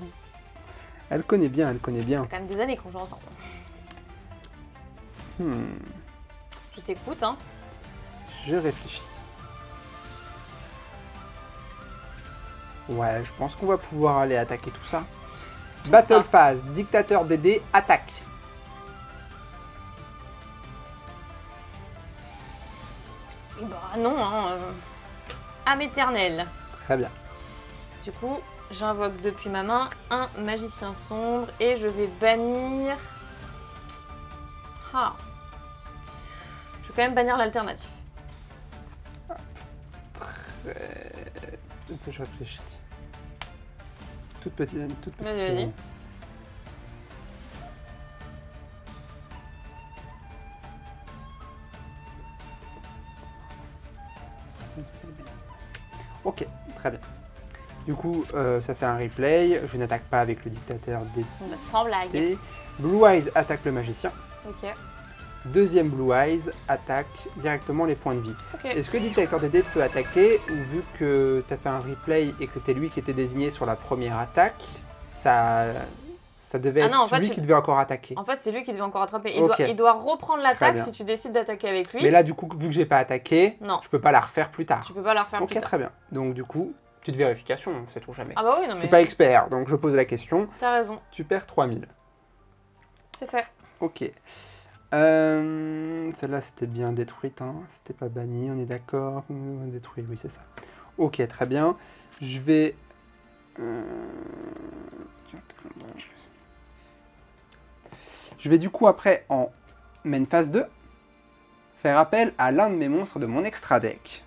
Elle connaît bien, elle connaît bien. C'est quand même des années qu'on joue ensemble. Je t'écoute, hein. Je réfléchis. Ouais, je pense qu'on va pouvoir aller attaquer tout ça. Battle phase, dictateur des dés, attaque. Bah non, hein. Âme éternelle. Très bien. Du coup, j'invoque depuis ma main un magicien sombre et je vais bannir... Ah. Je vais quand même bannir l'alternatif. Je réfléchis. Toute petite. Vas-y. Ok, très bien. Du coup, ça fait un replay. Je n'attaque pas avec le dictateur des Sans blague. dés. Blue Eyes attaque le magicien. Ok. Deuxième Blue Eyes attaque directement les points de vie. Ok. Est-ce que le dictateur des dés peut attaquer, ou vu que tu as fait un replay et que c'était lui qui était désigné sur la première attaque, ça devait être lui qui devait encore attaquer? En fait, c'est lui qui devait encore attraper. Il Ok. doit reprendre l'attaque si tu décides d'attaquer avec lui. Mais là, du coup, vu que j'ai pas attaqué, non. Je peux pas la refaire plus tard. Tu peux pas la refaire plus tard. Ok, très bien. Donc du coup, petite vérification, c'est tout jamais. Ah bah oui, non mais... Je suis pas expert, donc je pose la question. T'as raison. Tu perds 3000. C'est fait. Ok. Celle-là, c'était bien détruite, hein. C'était pas banni, on est d'accord. Détruit, oui, c'est ça. Ok, très bien. Je vais... Je vais du coup après en main phase 2 faire appel à l'un de mes monstres de mon extra deck.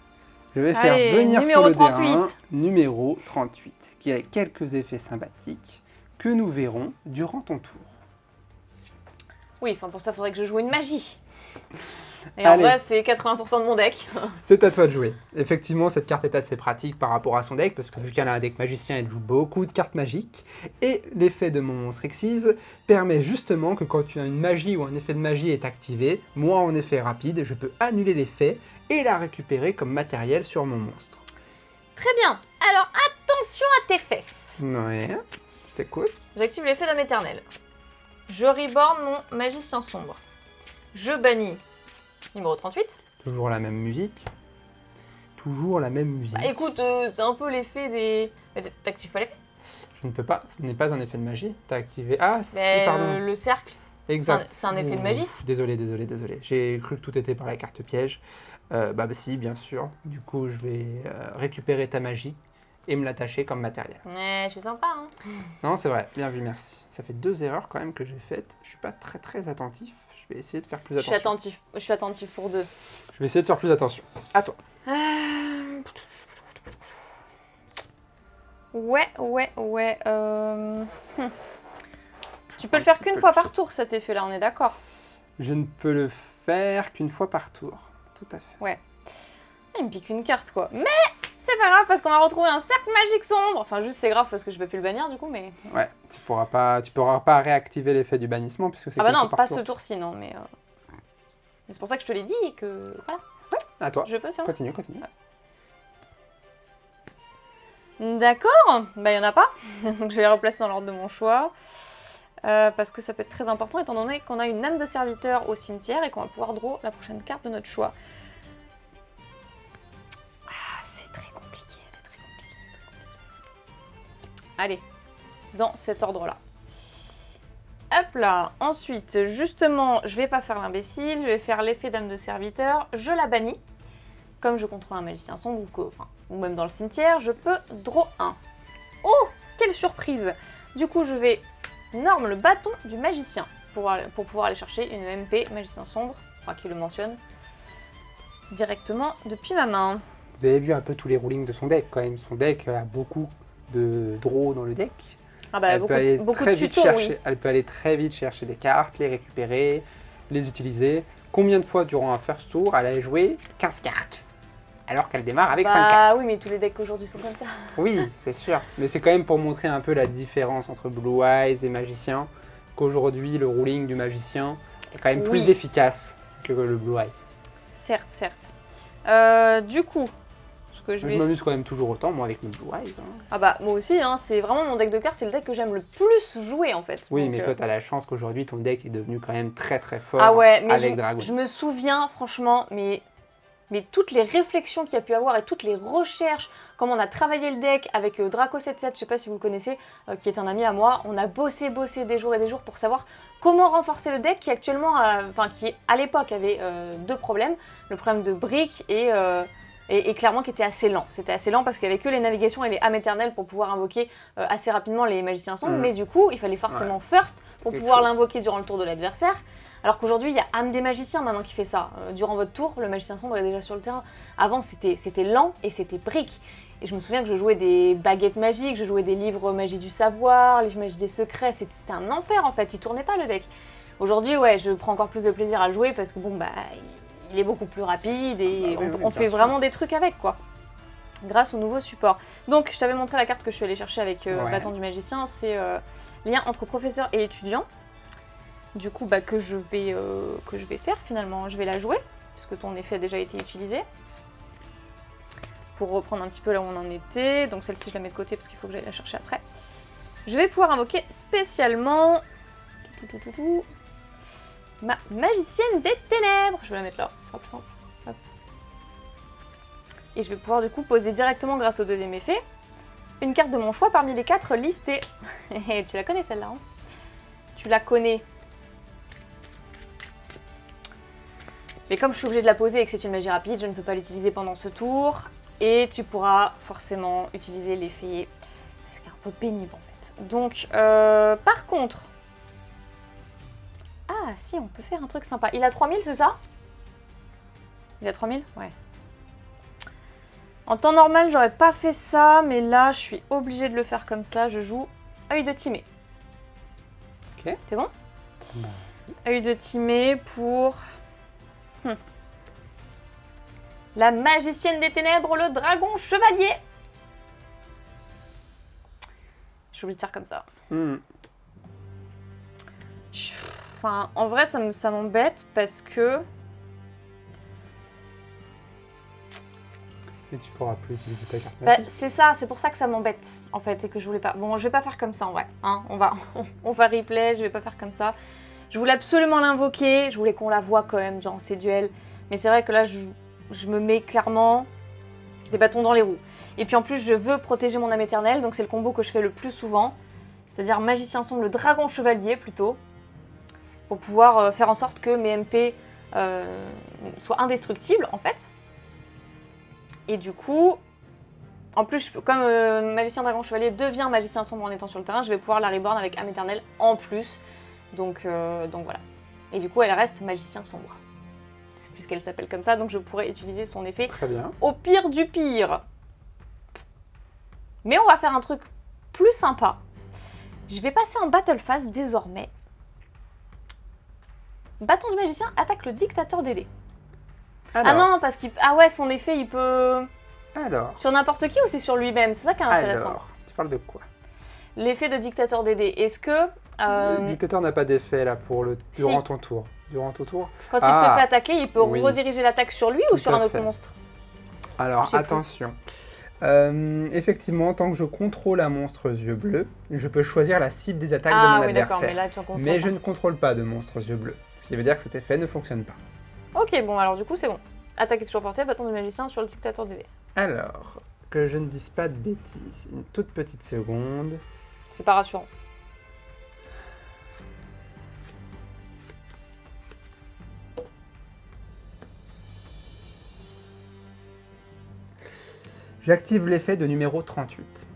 Je vais faire Allez, venir numéro sur le 38. D1 numéro 38, qui a quelques effets sympathiques que nous verrons durant ton tour. Oui, enfin pour ça, il faudrait que je joue une magie. Et Allez. en vrai, c'est 80% de mon deck. C'est à toi de jouer. Effectivement, cette carte est assez pratique par rapport à son deck, parce que vu qu'elle a un deck magicien, elle joue beaucoup de cartes magiques. Et l'effet de mon monstre Xyz permet justement que quand tu as une magie ou un effet de magie est activé, moi en effet rapide, je peux annuler l'effet et la récupérer comme matériel sur mon monstre. Très bien. Alors attention à tes fesses. Ouais, je t'écoute. J'active l'effet d'âme éternelle. Je reborn mon magicien sombre. Je bannis numéro 38. Toujours la même musique. Toujours la même musique. Bah, écoute, c'est un peu l'effet des... Mais t'actives pas l'effet? Je ne peux pas, ce n'est pas un effet de magie. T'as activé... Ah, si, Mais pardon. le cercle, Exact. c'est un effet de magie. Désolé. J'ai cru que tout était par la carte piège. Bah si, bien sûr. Du coup, je vais récupérer ta magie et me l'attacher comme matériel. Ouais, je suis sympa, hein. Non, c'est vrai. Bien vu, merci. Ça fait 2 erreurs quand même que j'ai faites. Je suis pas très attentif. Je vais essayer de faire plus Je attention. suis attentif pour 2. Je vais essayer de faire plus attention. À toi. Ouais. Tu peux le faire qu'une fois par tour, cet effet-là, on est d'accord? Je ne peux le faire qu'une fois par tour. Tout à fait. Il me pique une carte, quoi. Mais c'est pas grave, parce qu'on va retrouver un cercle magique sombre. Enfin, juste, c'est grave, parce que je peux plus le bannir, du coup, mais... Ouais, tu pourras pas réactiver l'effet du bannissement puisque c'est Ah bah qu'une non, fois pas par tour. ce tour-ci, non, mais c'est pour ça que je te l'ai dit et que... Voilà, À toi. je peux, c'est bon. Continue. D'accord, bah il y en a pas, donc je vais les replacer dans l'ordre de mon choix. Parce que ça peut être très important étant donné qu'on a une âme de serviteur au cimetière et qu'on va pouvoir draw la prochaine carte de notre choix. Ah, c'est très compliqué. Allez, dans cet ordre-là. Hop là, ensuite, justement, je vais pas faire l'imbécile, je vais faire l'effet d'âme de serviteur, je la bannis. Comme je contrôle un magicien sombre ou même dans le cimetière, je peux draw 1. Oh, quelle surprise! Du coup, je vais norme le bâton du magicien pour pouvoir aller chercher une MP magicien sombre, enfin qui le mentionne, directement depuis ma main. Vous avez vu un peu tous les rulings de son deck quand même. Son deck a beaucoup de draws dans le deck. Ah bah, beaucoup de tutos, oui. Elle peut aller très vite chercher des cartes, les récupérer, les utiliser. Combien de fois durant un first tour elle a joué 15 cartes alors qu'elle démarre avec 5 cartes? Ah oui, mais tous les decks aujourd'hui sont comme ça. Oui, c'est sûr. Mais c'est quand même pour montrer un peu la différence entre Blue Eyes et Magicien, qu'aujourd'hui le ruling du Magicien est quand même plus efficace que le Blue Eyes. Certes. Du coup, ce que je m'amuse quand même toujours autant, moi, avec le Blue Eyes. Hein. Ah bah, moi aussi, hein, c'est vraiment mon deck de cartes, c'est le deck que j'aime le plus jouer en fait. Oui, donc, mais toi, t'as la chance qu'aujourd'hui, ton deck est devenu quand même très fort avec Dragon. Je me souviens, franchement, mais toutes les réflexions qu'il y a pu avoir et toutes les recherches, comment on a travaillé le deck avec Draco77, je sais pas si vous le connaissez, qui est un ami à moi, on a bossé des jours et des jours pour savoir comment renforcer le deck qui actuellement, qui à l'époque avait 2 problèmes, le problème de briques et clairement qui était assez lent. C'était assez lent parce qu'il n'y avait que les navigations et les âmes éternelles pour pouvoir invoquer assez rapidement les magiciens sombres, mais du coup il fallait forcément first pour pouvoir l'invoquer durant le tour de l'adversaire. Alors qu'aujourd'hui, il y a âme des magiciens maintenant qui fait ça. Durant votre tour, le magicien sombre est déjà sur le terrain. Avant, c'était lent et c'était brique. Et je me souviens que je jouais des baguettes magiques, je jouais des livres magie du savoir, livres magie des secrets. C'était un enfer en fait, il tournait pas le deck. Aujourd'hui, ouais, je prends encore plus de plaisir à le jouer parce que bon, bah, il est beaucoup plus rapide et on fait vraiment des trucs avec quoi. Grâce au nouveau support. Donc, je t'avais montré la carte que je suis allée chercher avec Bâton du magicien. C'est lien entre professeur et étudiant. Du coup, bah, que je vais faire finalement, je vais la jouer, puisque ton effet a déjà été utilisé. Pour reprendre un petit peu là où on en était, donc celle-ci je la mets de côté parce qu'il faut que j'aille la chercher après. Je vais pouvoir invoquer spécialement ma magicienne des ténèbres. Je vais la mettre là, ce sera plus simple. Hop. Et je vais pouvoir du coup poser directement grâce au deuxième effet une carte de mon choix parmi les 4 listées. Tu la connais celle-là, hein? Tu la connais. Mais comme je suis obligée de la poser et que c'est une magie rapide, je ne peux pas l'utiliser pendant ce tour. Et tu pourras forcément utiliser l'effet, ce qui est un peu pénible en fait. Donc, par contre, Ah si, on peut faire un truc sympa. Il a 3000, c'est ça? Il a 3000? Ouais. En temps normal, j'aurais pas fait ça, mais là, je suis obligée de le faire comme ça. Je joue œil de Timée. Ok. C'est bon? Bon. Œil de Timée pour... La magicienne des ténèbres, le dragon chevalier. Je suis obligée de faire comme ça. Enfin, en vrai, ça m'embête parce que... Et tu pourras plus utiliser ta carte Bah, magique. c'est ça, c'est pour ça que ça m'embête, en fait, et que je voulais pas... Bon, je vais pas faire comme ça, en vrai. Hein, on va replay, je vais pas faire comme ça. Je voulais absolument l'invoquer, je voulais qu'on la voie quand même durant ces duels. Mais c'est vrai que là, je me mets clairement des bâtons dans les roues. Et puis en plus, je veux protéger mon âme éternelle, donc c'est le combo que je fais le plus souvent. C'est-à-dire magicien sombre, le dragon chevalier, plutôt. Pour pouvoir faire en sorte que mes MP soient indestructibles, en fait. Et du coup, en plus, comme magicien dragon chevalier devient magicien sombre en étant sur le terrain, je vais pouvoir la reborn avec âme éternelle en plus. Donc voilà. Et du coup, elle reste magicien sombre. C'est puisqu'elle s'appelle comme ça, donc je pourrais utiliser son effet Très bien. au pire du pire. Mais on va faire un truc plus sympa. Je vais passer en battle phase désormais. Bâton du magicien attaque le dictateur des dés. Alors, Ah non, parce qu'il... Ah ouais, son effet, il peut... alors, Sur n'importe qui ou c'est sur lui-même? C'est ça qui est intéressant. alors, tu parles de quoi? L'effet de dictateur des dés. Est-ce que... Le dictateur n'a pas d'effet là durant Si. ton tour. Durant ton tour. Quand il se fait attaquer, il peut oui. rediriger l'attaque sur lui ou Tout sur à un autre fait. monstre? Alors Je sais plus. attention. Effectivement, tant que je contrôle un monstre yeux bleus, je peux choisir la cible des attaques de Ah mon oui, d'accord, mais adversaire. là, tu en contrôles Mais pas. je ne contrôle pas de monstres yeux bleus. Ce qui veut dire que cet effet ne fonctionne pas. Ok, bon, alors du coup, c'est bon. Attaque est toujours portée, bâton du magicien sur le dictateur des dés. Alors, que je ne dise pas de bêtises. Une toute petite seconde. C'est pas rassurant. J'active l'effet de numéro 38.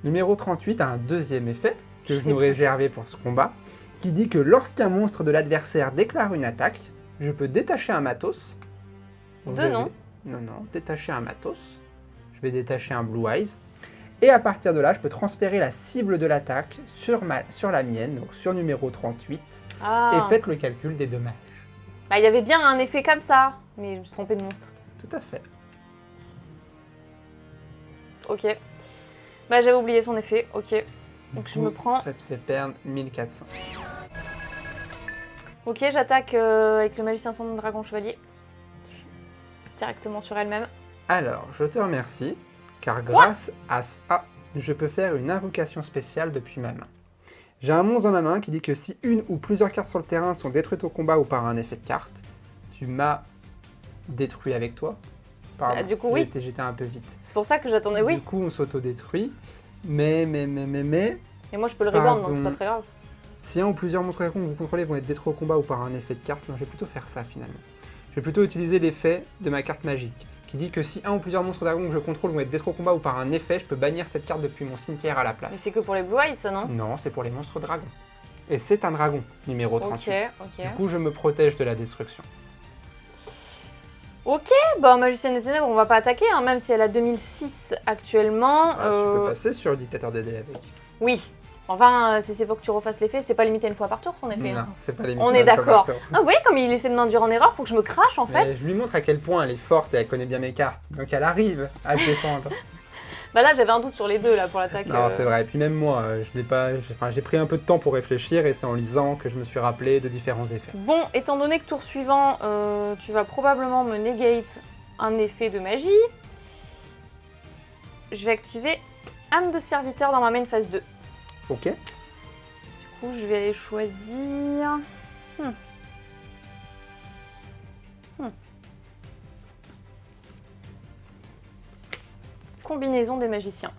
Numéro 38 a un deuxième effet que Je je sais nous plus. réservais pour ce combat, qui dit que lorsqu'un monstre de l'adversaire déclare une attaque, je peux détacher un matos. Donc, Deux, je vais- non? Non, détacher un matos. Je vais détacher un Blue Eyes. Et à partir de là, je peux transférer la cible de l'attaque sur la mienne, donc sur numéro 38, Ah. et faites le calcul des dommages. Bah, il y avait bien un effet comme ça, mais je me suis trompée de monstre. Tout à fait. Ok. Bah, j'avais oublié son effet, ok. Donc Du je coup, me prends... Ça te fait perdre 1400. Ok, j'attaque avec le magicien sombre dragon chevalier. Directement sur elle-même. Alors, je te remercie, car grâce à ça, je peux faire une invocation spéciale depuis ma main. J'ai un monstre dans ma main qui dit que si une ou plusieurs cartes sur le terrain sont détruites au combat ou par un effet de carte, tu m'as détruit avec toi. Pardon, Bah, du coup, oui. J'étais un peu vite. C'est pour ça que j'attendais, oui. Du coup, on s'auto-détruit. Mais, Et moi, je peux le reborn, donc c'est pas Pardon. très grave. si un ou plusieurs monstres que vous contrôlez vont être détruits au combat ou par un effet de carte, non, je vais plutôt faire ça finalement. Je vais plutôt utiliser l'effet de ma carte magique, qui dit que si un ou plusieurs monstres dragons que je contrôle vont être détruits au combat ou par un effet, je peux bannir cette carte depuis mon cimetière à la Mais place. c'est que pour les Blue Eyes, ça, non? Non, c'est pour les monstres dragons. Et c'est un dragon, numéro 38. Ok. Du coup, je me protège de la destruction. Ok, bah, magicienne des ténèbres, on va pas attaquer, hein, même si elle a 2006 actuellement. Ah, tu peux passer sur le dictateur de dés avec. Oui. Enfin, si c'est pour que tu refasses l'effet, c'est pas limité une fois par tour, son effet. Non, hein. c'est pas les On est d'accord. Ah, vous voyez comme il essaie de m'induire en erreur pour que je me crache, en fait? Je lui montre à quel point elle est forte et elle connaît bien mes cartes. Donc elle arrive à se défendre. Bah là, j'avais un doute sur les deux, là, pour l'attaque. Non, c'est vrai. Et puis même moi, je l'ai pas. J'ai pris un peu de temps pour réfléchir et c'est en lisant que je me suis rappelé de différents effets. Bon, étant donné que tour suivant, tu vas probablement me negate un effet de magie, je vais activer âme de serviteur dans ma main phase 2. Ok. Du coup, je vais aller choisir... Combinaison des magiciens.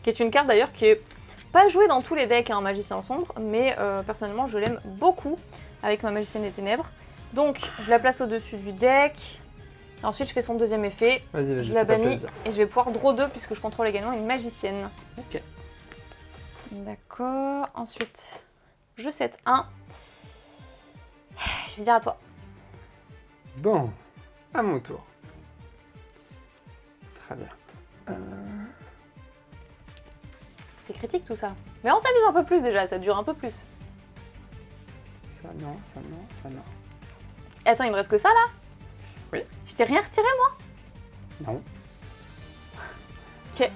Qui est une carte d'ailleurs qui est pas jouée dans tous les decks, hein, magicien sombre, mais personnellement je l'aime beaucoup avec ma magicienne des ténèbres. Donc je la place au-dessus du deck. Ensuite je fais son deuxième effet, Vas-y, je la fais-toi bannis plaisir. et je vais pouvoir draw 2 puisque je contrôle également une magicienne. Ok. D'accord, ensuite je 7-1. Je vais dire à toi. Bon, à mon tour. Très bien. C'est critique tout ça. Mais on s'amuse un peu plus déjà, ça dure un peu plus. Ça non, ça non, ça non. Et attends, il me reste que ça là? Oui. Je t'ai rien retiré moi? Non. Ok,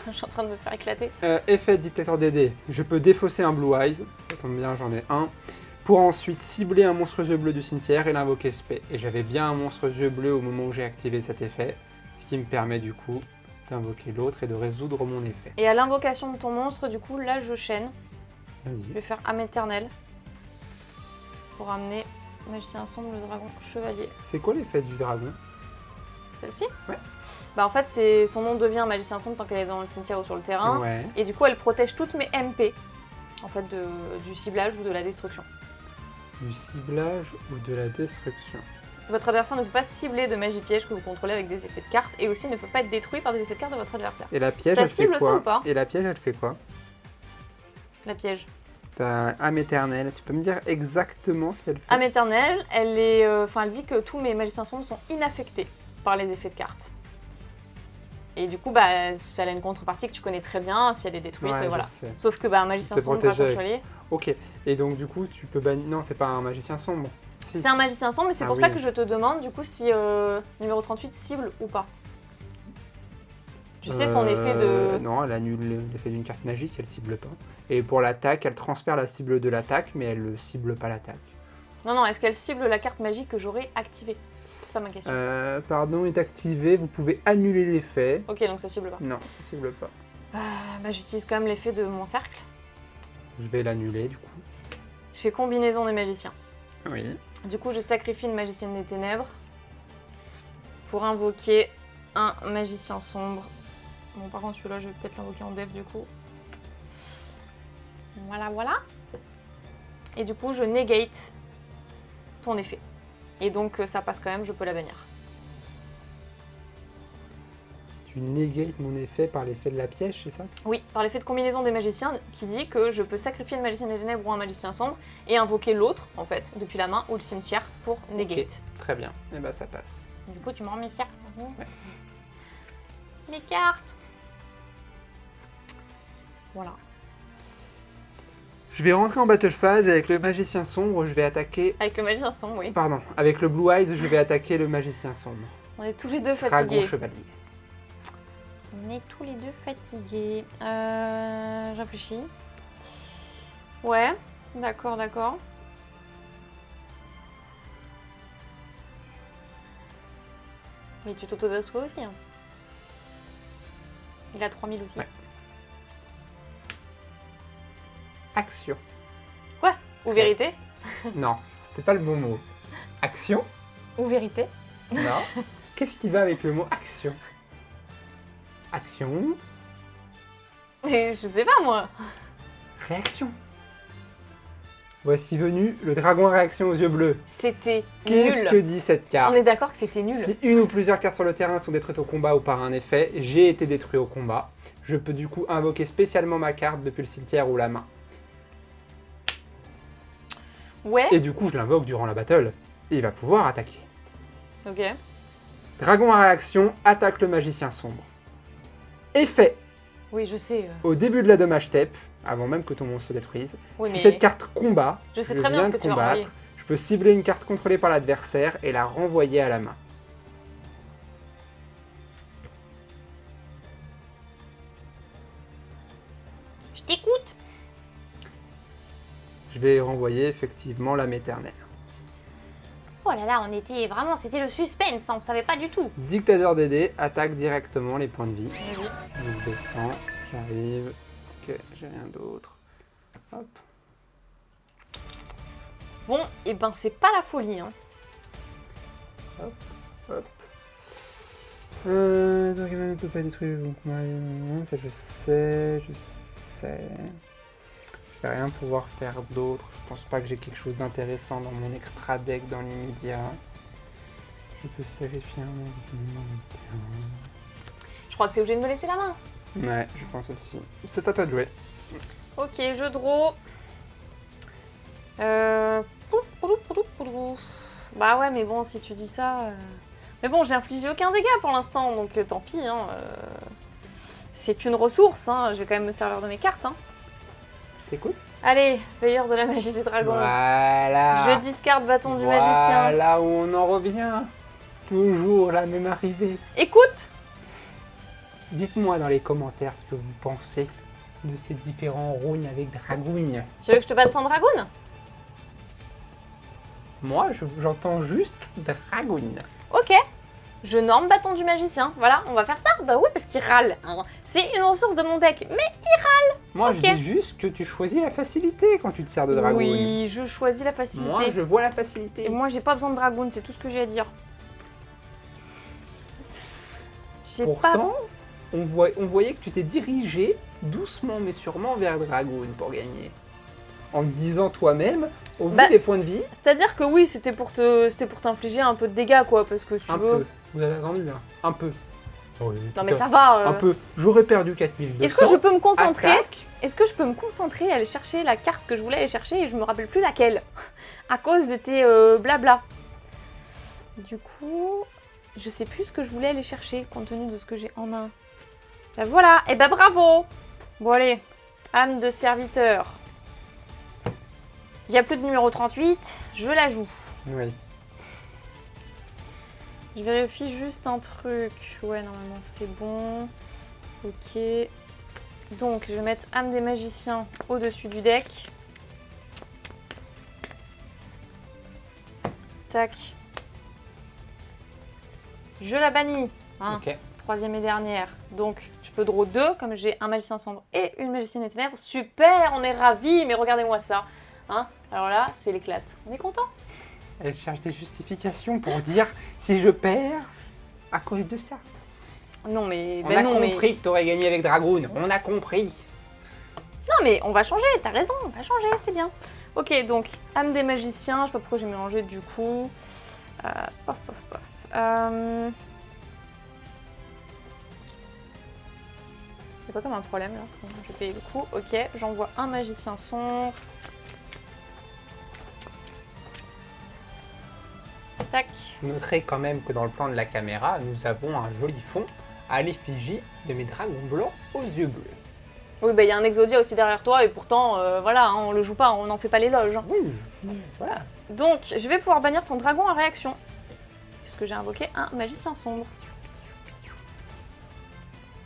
je suis en train de me faire éclater. Effet de dictateur des dés. Je peux défausser un Blue Eyes. Ça tombe bien, j'en ai un. Pour ensuite cibler un monstrueux yeux bleu du cimetière et l'invoquer spé. Et j'avais bien un monstrueux yeux bleu au moment où j'ai activé cet effet. Ce qui me permet du coup d'invoquer l'autre et de résoudre mon effet. Et à l'invocation de ton monstre, du coup, là je chaîne. Je Vas-y. vais faire âme éternelle. Pour amener magicien sombre, le dragon chevalier. C'est quoi l'effet du dragon? Celle-ci? Ouais. Bah en fait, son nom devient magicien sombre tant qu'elle est dans le cimetière ou sur le terrain. Ouais. Et du coup, elle protège toutes mes MP. En fait, du ciblage ou de la destruction. Du ciblage ou de la destruction. Votre adversaire ne peut pas cibler de magie piège que vous contrôlez avec des effets de cartes et aussi ne peut pas être détruit par des effets de cartes de votre adversaire. Et la piège, Ça elle fait cible quoi? ça ou pas? Et la piège, elle fait quoi? La piège. T'as âme éternelle. Tu peux me dire exactement ce qu'elle fait? Âme éternelle, elle dit que tous mes magiciens sombres sont inaffectés par les effets de cartes. Et du coup, bah, elle a une contrepartie que tu connais très bien, si elle est détruite, Ouais, voilà. je sais. Sauf que bah, un magicien C'est sombre, protégé pas un avec- chevalier. Ok. Et donc du coup, tu peux bannir... Non, c'est pas un magicien sombre. Si. C'est un magicien sombre, mais c'est Ah pour oui. ça que je te demande du coup si numéro 38 cible ou pas. Tu sais son effet de... Non, elle annule l'effet d'une carte magique, elle cible pas. Et pour l'attaque, elle transfère la cible de l'attaque, mais elle ne cible pas l'attaque. Non, non, est-ce qu'elle cible la carte magique que j'aurais activée? C'est ça ma question. Pardon est activé, vous pouvez annuler l'effet. Ok, donc ça cible pas. Non, ça cible pas. Bah, j'utilise quand même l'effet de mon cercle. Je vais l'annuler du coup. Je fais combinaison des magiciens. Oui. Du coup, je sacrifie une magicienne des ténèbres pour invoquer un magicien sombre. Bon, par contre, celui-là, je vais peut-être l'invoquer en dev du coup. Voilà, voilà. Et du coup, je negate ton effet. Et donc, ça passe quand même, je peux la bannir. Tu négates mon effet par l'effet de la piège, c'est ça? Oui, par l'effet de combinaison des magiciens qui dit que je peux sacrifier une magicienne des ténèbres ou un magicien sombre et invoquer l'autre, en fait, depuis la main ou le cimetière pour negate. Ok, très bien. Et bah ça passe. Du coup, tu me rends mes cercles. Vas-y. Ouais. Mes cartes. Voilà. Je vais rentrer en battle phase et avec le magicien sombre, je vais attaquer... Avec le magicien sombre, oui. Pardon, avec le Blue Eyes, je vais attaquer le magicien sombre. On est tous les deux Dragon fatigués. chevalier. On est tous les deux fatigués. Je réfléchis. Ouais, d'accord, d'accord. Mais tu t'auto-détruis aussi. Hein. Il a 3000 aussi. Ouais. Action. Ou vérité. Non, c'était pas le bon mot. Action? Ou vérité. Non. Qu'est-ce qui va avec le mot action? Action, Je sais pas moi. réaction. Voici venu le dragon à réaction aux yeux bleus. C'était Qu'est-ce nul. que dit cette carte? On est d'accord que c'était nul. Si une ou plusieurs cartes sur le terrain sont détruites au combat ou par un effet, j'ai été détruit au combat. Je peux du coup invoquer spécialement ma carte depuis le cimetière ou la main. Ouais. Et du coup, je l'invoque durant la battle. Et il va pouvoir attaquer. Ok. Dragon à réaction, attaque le magicien sombre. Effet. Oui, je sais. Au début de la dommage step, avant même que ton monstre se détruise, Oui, si mais cette carte combat, je sais très bien viens ce de que tu vas envoyer. je peux cibler une carte contrôlée par l'adversaire et la renvoyer à la main. Je t'écoute. Je vais renvoyer effectivement l'âme éternelle. Oh là là, on était vraiment, c'était le suspense, on savait pas du tout. Dictateur des dés attaque directement les points de vie. Vas-y. Donc 200, j'arrive. Ok, j'ai rien d'autre. Hop. Bon, et ben c'est pas la folie. Hein. Donc il ne peut pas détruire donc ça je sais. Je vais rien pouvoir faire d'autre. Je pense pas que j'ai quelque chose d'intéressant dans mon extra deck dans l'immédiat. Je peux sacrifier un Je crois que t'es obligé de me laisser la main. Ouais, je pense aussi. C'est à toi de jouer. Ok, je draw. Bah ouais, mais bon, si tu dis ça... Mais bon, j'ai infligé aucun dégât pour l'instant, donc tant pis. Hein, c'est une ressource, hein, je vais quand même me servir de mes cartes. Hein. C'est cool. Allez, veilleur de la magie des dragons. Voilà. Je discarde bâton du magicien. Voilà où on en revient. Toujours la même arrivée. Écoute! Dites-moi dans les commentaires ce que vous pensez de ces différents rognes avec Dragoon. Tu veux que je te batte sans dragoon? Moi, j'entends juste Dragoon. Ok. Je norme bâton du magicien. Voilà, on va faire ça. Bah oui, parce qu'il râle. Hein. C'est une ressource de mon deck. Mais Moi, Ok. je dis juste que tu choisis la facilité quand tu te sers de Dragoon. oui, je choisis la facilité. Moi, je vois la facilité. Et moi, j'ai pas besoin de dragoon, c'est tout ce que j'ai à dire. J'ai pas... Pourtant, on voyait que tu t'es dirigé doucement mais sûrement vers Dragoon pour gagner. En te disant toi-même, au vu Bah, des points de vie, C'est-à-dire que oui, c'était pour t'infliger un peu de dégâts, quoi, parce que si tu un veux... peu. Vous avez attendu, hein. Un peu. Oui, Non tout mais à ça va. fait. Un peu. J'aurais perdu 4200. Est-ce que je peux me concentrer Attaque. Est-ce que je peux me concentrer à aller chercher la carte que je voulais aller chercher et je me rappelle plus laquelle à cause de tes blabla. Du coup, je sais plus ce que je voulais aller chercher compte tenu de ce que j'ai en main. Ben voilà, et ben bravo. Bon allez, âme de serviteur. Il n'y a plus de numéro 38, je la joue. Oui. Je vérifie juste un truc. Ouais, normalement c'est bon. Ok. Donc, je vais mettre âme des magiciens au-dessus du deck. Tac. Je la bannis. Hein. Ok. Troisième et dernière. Donc, je peux draw 2, comme j'ai un magicien sombre et une magicienne des ténèbres. Super, on est ravis, mais regardez-moi ça. Hein. Alors là, c'est l'éclate. On est content. Elle cherche des justifications pour dire si je perds à cause de ça. Non, mais... On ben a non, compris que t'aurais gagné avec Dragoon. On a compris. Non, mais on va changer, t'as raison, on va changer, c'est bien. Ok, donc, âme des magiciens, je sais pas pourquoi j'ai mélangé du coup. Pof, pof, pof. C'est pas comme un problème là. Je vais payer le coup. Ok, j'envoie un magicien sombre. Tac. Noterez quand même que dans le plan de la caméra, nous avons un joli fond à l'effigie de mes dragons blancs aux yeux bleus. Oui, bah il y a un Exodia aussi derrière toi et pourtant, voilà, hein, on le joue pas, on n'en fait pas l'éloge. Hein. Oui, voilà. Donc, je vais pouvoir bannir ton dragon en réaction. Puisque j'ai invoqué un magicien sombre.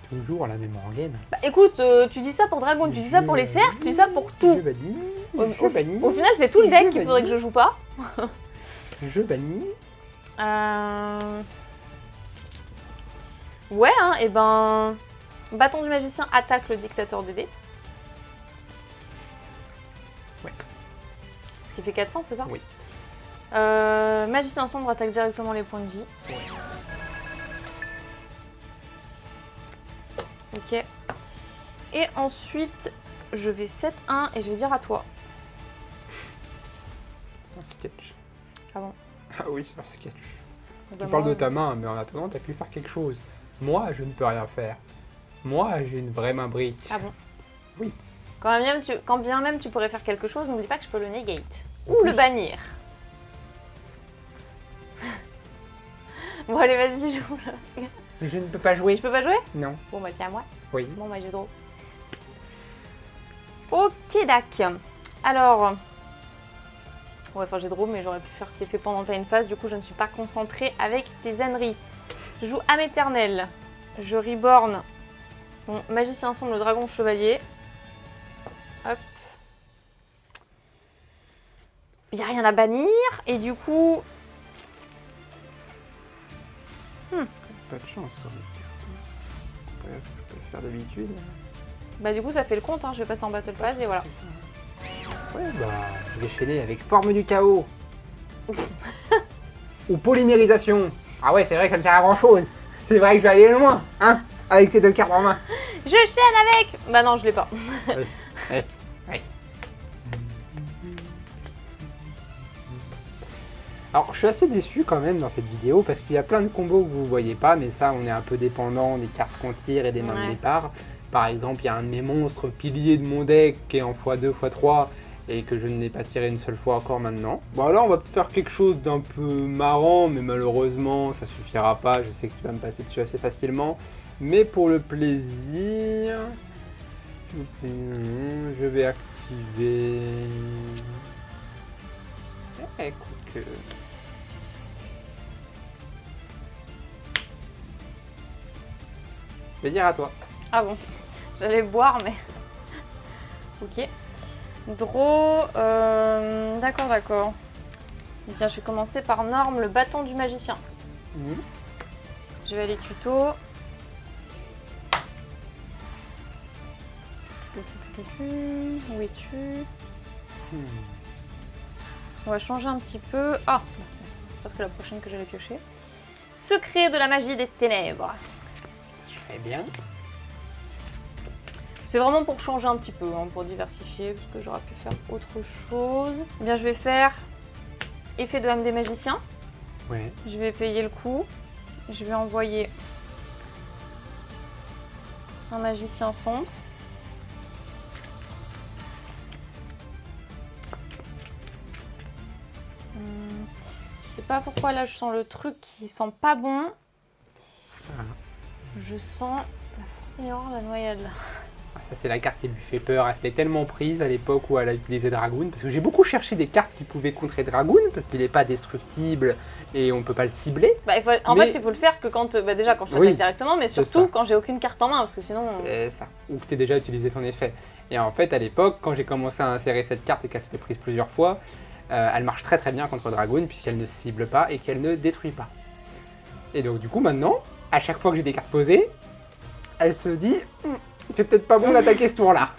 Toujours la même rengaine. Bah écoute, tu dis ça pour dragon, tu dis ça pour les cercles, tu dis ça pour tout. Je bannis. Au final, c'est tout le deck qu'il faudrait que je joue pas. Je bannis. Ouais, hein, et ben... Bâton du magicien attaque le dictateur des dés. Ouais. Ce qui fait 400, c'est ça? Oui. Magicien sombre attaque directement les points de vie. Ouais. Ok. Et ensuite, je vais 7-1 et je vais dire à toi. C'est un sketch. Ah bon? Ah oui, c'est un sketch. Bah, Tu parles moi, de ta main, mais en attendant, t'as pu faire quelque chose. Moi, je ne peux rien faire. Moi, j'ai une vraie main brique. Ah bon? Oui. Quand bien même tu pourrais faire quelque chose, n'oublie pas que je peux le negate. Ou Oui. le bannir. Bon allez, vas-y, joue là. Je ne peux pas jouer. Je peux pas jouer? Non. Bon bah c'est à moi. Oui. Bon bah j'ai draw. Ok, dac. Alors... Ouais, enfin j'ai draw, mais j'aurais pu faire cet effet pendant ta une phase. Du coup, je ne suis pas concentrée avec tes âneries. Je joue âme éternelle. Je reborn mon magicien sombre, le dragon chevalier. Hop. Il n'y a rien à bannir. Et du coup... Pas de chance, ça. C'est pas ce que je peux faire d'habitude. Bah du coup, ça fait le compte. Hein. Je vais passer en battle phase et voilà. Ouais, bah, je vais chaîner avec forme du chaos. Ou polymérisation. Ah ouais, c'est vrai que ça me sert à grand chose. C'est vrai que je vais aller loin, hein, avec ces deux cartes en main. Je chaîne avec... Bah non, je l'ai pas. Ouais. Alors, je suis assez déçu quand même dans cette vidéo parce qu'il y a plein de combos que vous voyez pas, mais ça, on est un peu dépendant des cartes qu'on tire et des mains de Ouais. départ. Par exemple, il y a un de mes monstres piliers de mon deck qui est en x2, x3 et que je ne l'ai pas tiré une seule fois encore maintenant. Bon là on va faire quelque chose d'un peu marrant, mais malheureusement ça suffira pas, je sais que tu vas me passer dessus assez facilement. Mais pour le plaisir, je vais activer... Écoute... Je vais dire à toi. Ah bon, j'allais boire, mais... Ok. Draw... D'accord, d'accord. Bien, je vais commencer par Norme, le bâton du magicien. Je vais aller tuto. Où es-tu? On va changer un petit peu. Ah, c'est presque la prochaine que j'allais piocher. Secret de la magie des ténèbres. Très bien. C'est vraiment pour changer un petit peu, hein, pour diversifier, parce que j'aurais pu faire autre chose. Eh bien, je vais faire effet de âme des magiciens. Ouais. Je vais payer le coup. Je vais envoyer un magicien sombre. Je sais pas pourquoi là je sens le truc qui sent pas bon. Je sens la force ignorante, la noyade là. Ça c'est la carte qui lui fait peur, elle s'était tellement prise à l'époque où elle a utilisé Dragoon, parce que j'ai beaucoup cherché des cartes qui pouvaient contrer Dragoon, parce qu'il n'est pas destructible et on ne peut pas le cibler. Bah, en fait il faut le faire que quand, déjà quand je t'attaque directement, mais surtout quand j'ai aucune carte en main, parce que sinon... C'est ça, ou que tu as déjà utilisé ton effet. Et en fait à l'époque, quand j'ai commencé à insérer cette carte et qu'elle s'était prise plusieurs fois, elle marche très très bien contre Dragoon, puisqu'elle ne cible pas et qu'elle ne détruit pas. Et donc du coup maintenant, à chaque fois que j'ai des cartes posées, elle se dit... Il fait peut-être pas bon d'attaquer ce tour-là.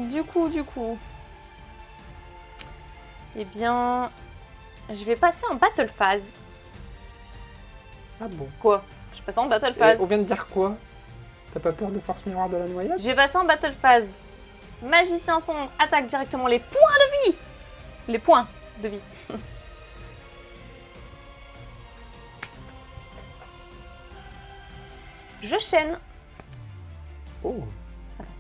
Du coup... Eh bien... Je vais passer en battle phase. Ah bon? Quoi? Je passe en battle phase. On vient de dire quoi? T'as pas peur de force miroir de la noyade? Je vais passer en battle phase. Magicien sombre attaque directement les points de vie. Les points de vie. Je chaîne. Oh. Attends.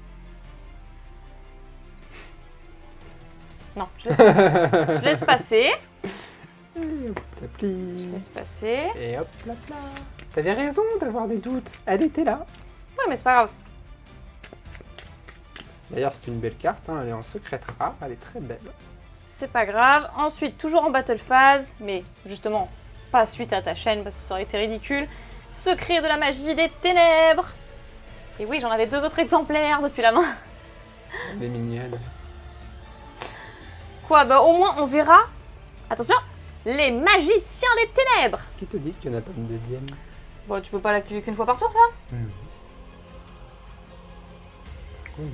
Non, je laisse passer. Je laisse passer. Je laisse passer. Et hop là là. T'avais raison d'avoir des doutes. Elle était là. Ouais, mais c'est pas grave. D'ailleurs, c'est une belle carte. Hein. Elle est en secret rare. Elle est très belle. C'est pas grave. Ensuite, toujours en battle phase, mais justement pas suite à ta chaîne parce que ça aurait été ridicule. Secret de la magie des ténèbres. Et oui, j'en avais 2 autres exemplaires depuis la main. Elle est mignonne. Quoi? Bah au moins on verra. Attention, les magiciens des ténèbres. Qui te dit qu'il n'y en a pas une deuxième? Bon, tu peux pas l'activer qu'une fois par tour, ça?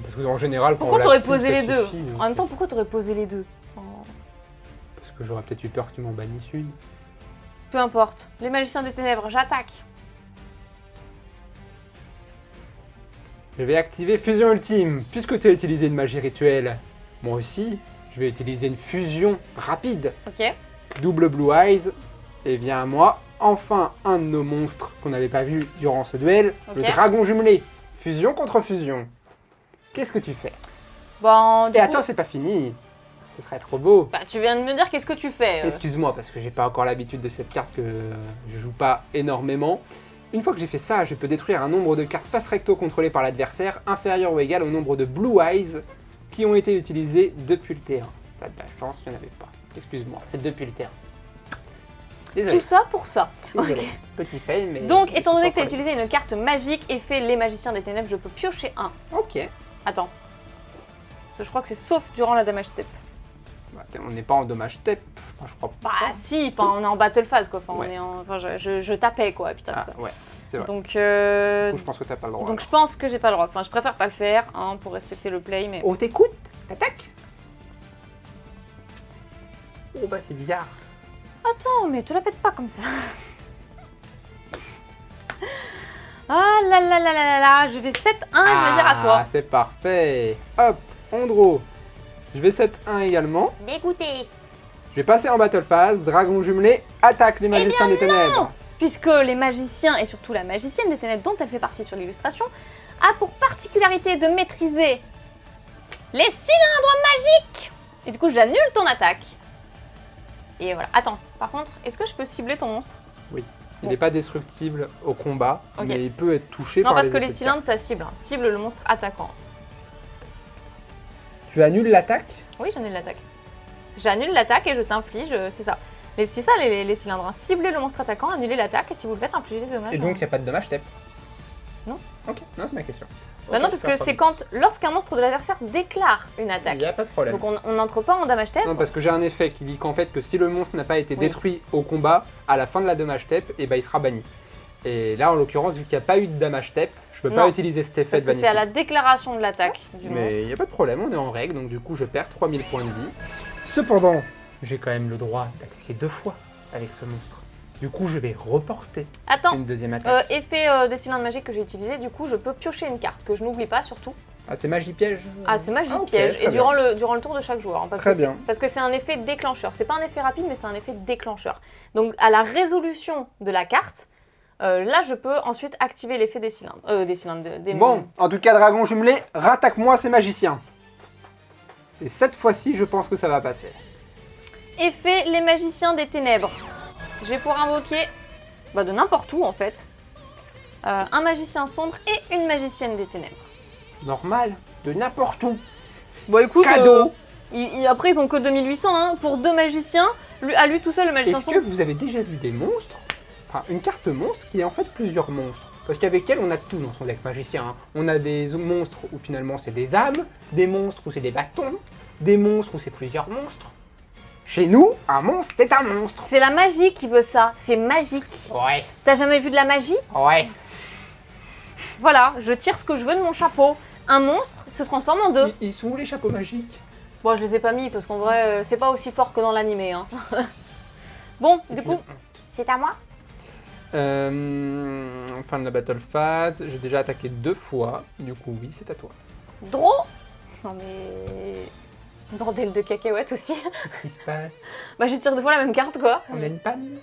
Parce que en général, quand pourquoi on t'aurais l'active, posé ça les deux? suffit, En même temps, pourquoi t'aurais posé les deux? Parce que j'aurais peut-être eu peur que tu m'en bannisses une. Peu importe. Les magiciens des ténèbres, j'attaque. Je vais activer Fusion Ultime. Puisque tu as utilisé une magie rituelle, moi aussi, je vais utiliser une fusion rapide. Ok. Double Blue Eyes. Et vient à moi, enfin un de nos monstres qu'on n'avait pas vu durant ce duel, le dragon jumelé. Fusion contre fusion. Qu'est-ce que tu fais? Bon, et attends, c'est pas fini. Ce serait trop beau. Bah, tu viens de me dire qu'est-ce que tu fais. Excuse-moi, parce que j'ai pas encore l'habitude de cette carte que je joue pas énormément. Une fois que j'ai fait ça, je peux détruire un nombre de cartes face recto contrôlées par l'adversaire inférieur ou égal au nombre de Blue Eyes qui ont été utilisées depuis le terrain. T'as de la chance, il n'y en avait pas. Excuse-moi, c'est depuis le terrain. Désolé. Tout ça pour ça. Désolé. Okay. Petit fail, mais... Donc, étant donné que tu as utilisé une carte magique et fait les magiciens des ténèbres, je peux piocher un. Ok. Attends. Parce que je crois que c'est sauf durant la damage step. Bah, on n'est pas en dommage step, je crois pas. Bah si, enfin on est en battle phase quoi. Enfin, ouais. on est en... enfin je tapais quoi, putain ça. Ouais, c'est vrai. Donc, du coup, je pense que t'as pas le droit. Donc je pense que j'ai pas le droit. Enfin, je préfère pas le faire hein, pour respecter le play, mais... Oh, t'écoutes? T'attaques? Oh bah c'est bizarre. Attends, mais te la pète pas comme ça. Ah là là là là là là, je vais 7-1, je vais dire à toi. Ah, c'est parfait. Hop, on draw. Je vais 7-1 également. Dégoûté. Je vais passer en battle phase. Dragon jumelé, attaque les magiciens des ténèbres. Puisque les magiciens, et surtout la magicienne des ténèbres dont elle fait partie sur l'illustration, a pour particularité de maîtriser Les cylindres magiques. Et du coup, j'annule ton attaque. Et voilà. Attends, par contre, est-ce que je peux cibler ton monstre? Oui. Il Bon. n'est pas destructible au combat, Ok. mais il peut être touché Non, par parce les que les effets de cylindres, ça cible. Hein. Cible le monstre attaquant. carte. Tu annules l'attaque? Oui, j'annule l'attaque. J'annule l'attaque et je t'inflige, c'est ça. C'est ça les cylindres. Hein. Cibler le monstre attaquant, annuler l'attaque et si vous le faites, infliger des dommages. Et donc, il n'y a pas de dommage TEP? Non. Ok, non, c'est ma question. Bah non, parce que c'est lorsqu'un monstre de l'adversaire déclare une Il attaque. n'y a pas de problème. Donc on n'entre pas en damage TEP. Non, parce que j'ai un effet qui dit qu'en fait, que si le monstre n'a pas été Oui. détruit au combat, à la fin de la damage TEP, et ben, il sera banni. Et là, en l'occurrence, vu qu'il n'y a pas eu de damage TEP, je peux pas Non, utiliser cet effet Parce de que c'est à bannissement. la déclaration de l'attaque du Mais monstre. il n'y a pas de problème, on est en règle, donc du coup, je perds 3000 points de vie. Cependant, j'ai quand même le droit d'attaquer 2 fois avec ce monstre. Du coup, je vais reporter Attends, une deuxième attaque. effet des cylindres magiques que j'ai utilisé, du coup je peux piocher une carte que je n'oublie pas surtout. Ah, c'est magie piège? Ah, c'est magie ok, piège, très et bien. durant le tour de chaque joueur. Hein, Très bien. parce que c'est un effet déclencheur. C'est pas un effet rapide, mais c'est un effet déclencheur. Donc à la résolution de la carte, là je peux ensuite activer l'effet des cylindres. Bon, en tout cas, dragon jumelé, rattaque-moi ces magiciens. Et cette fois-ci, je pense que ça va passer. Effet les magiciens des ténèbres. Je vais pouvoir invoquer de n'importe où en fait. Un magicien sombre et une magicienne des ténèbres. Normal, de n'importe où. Bon écoute, Cadeau. Après ils ont que 2800 hein, pour 2 magiciens. À lui tout seul le magicien Est-ce sombre. que vous avez déjà vu des monstres? Enfin, une carte monstre qui est en fait plusieurs monstres. Parce qu'avec elle, on a tout dans son deck magicien. Hein. On a des monstres où finalement c'est des âmes, des monstres où c'est des bâtons, des monstres où c'est plusieurs monstres. Chez nous, un monstre, c'est un monstre. C'est la magie qui veut ça, c'est magique. Ouais, T'as jamais vu de la magie? ouais. Voilà, je tire ce que je veux de mon chapeau. Un monstre se transforme en 2. Ils sont où les chapeaux magiques? Bon, je les ai pas mis parce qu'en vrai, c'est pas aussi fort que dans l'animé. Hein. Bon, du coup, c'est à moi. Fin de la battle phase, j'ai déjà attaqué 2 fois, du coup oui, c'est à toi. Draw. Non mais... Bordel de cacahuètes aussi. Qu'est-ce qui se passe? Bah je tire 2 fois la même carte quoi. On a une panne?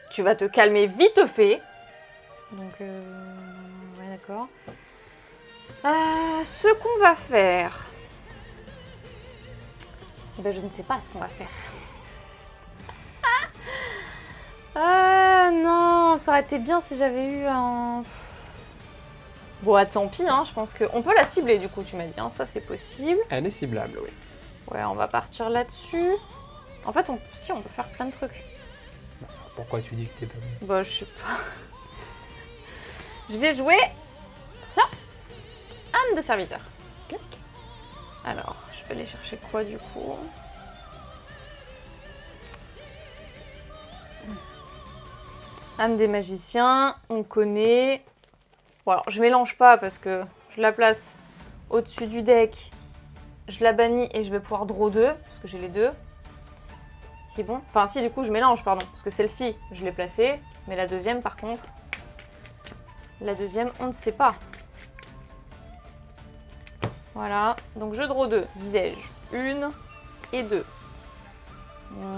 Tu vas te calmer vite fait. Donc, ouais d'accord. Ce qu'on va faire... Ben je ne sais pas ce qu'on va faire. Ah non, ça aurait été bien si j'avais eu un... Bon, tant pis, hein, je pense qu'on peut la cibler du coup, tu m'as dit, hein, ça c'est possible. Elle est ciblable, oui. Ouais, on va partir là-dessus. En fait, si, on peut faire plein de trucs. Pourquoi tu dis que t'es pas bon? Bah, je sais pas. Je vais jouer... Attention. Âme de serviteur. Alors, je vais aller chercher quoi du coup? Âme des magiciens, on connaît. Bon alors, je mélange pas parce que je la place au-dessus du deck. Je la bannis et je vais pouvoir draw 2, parce que j'ai les deux. C'est bon? Enfin si, du coup je mélange, pardon. Parce que celle-ci, je l'ai placée. Mais la deuxième, par contre... La deuxième, on ne sait pas. Voilà. Donc je draw 2, disais-je. 1 et 2.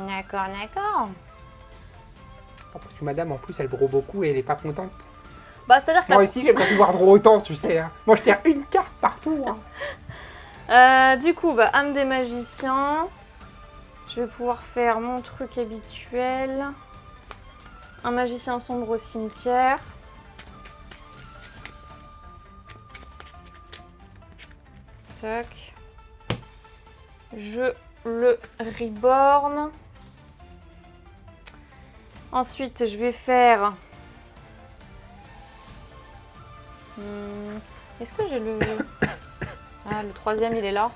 D'accord, d'accord. Parce que madame, en plus, elle draw beaucoup et elle est pas contente. Bah, c'est-à-dire que Moi aussi, j'aimerais pouvoir draw autant, tu sais. Hein. Moi, je tire une carte partout. Hein. du coup, bah, âme des magiciens. Je vais pouvoir faire mon truc habituel. Un magicien sombre au cimetière. Tac. Je le reborn. Ensuite, je vais faire... Est-ce que j'ai le... Ah, le troisième, il est là.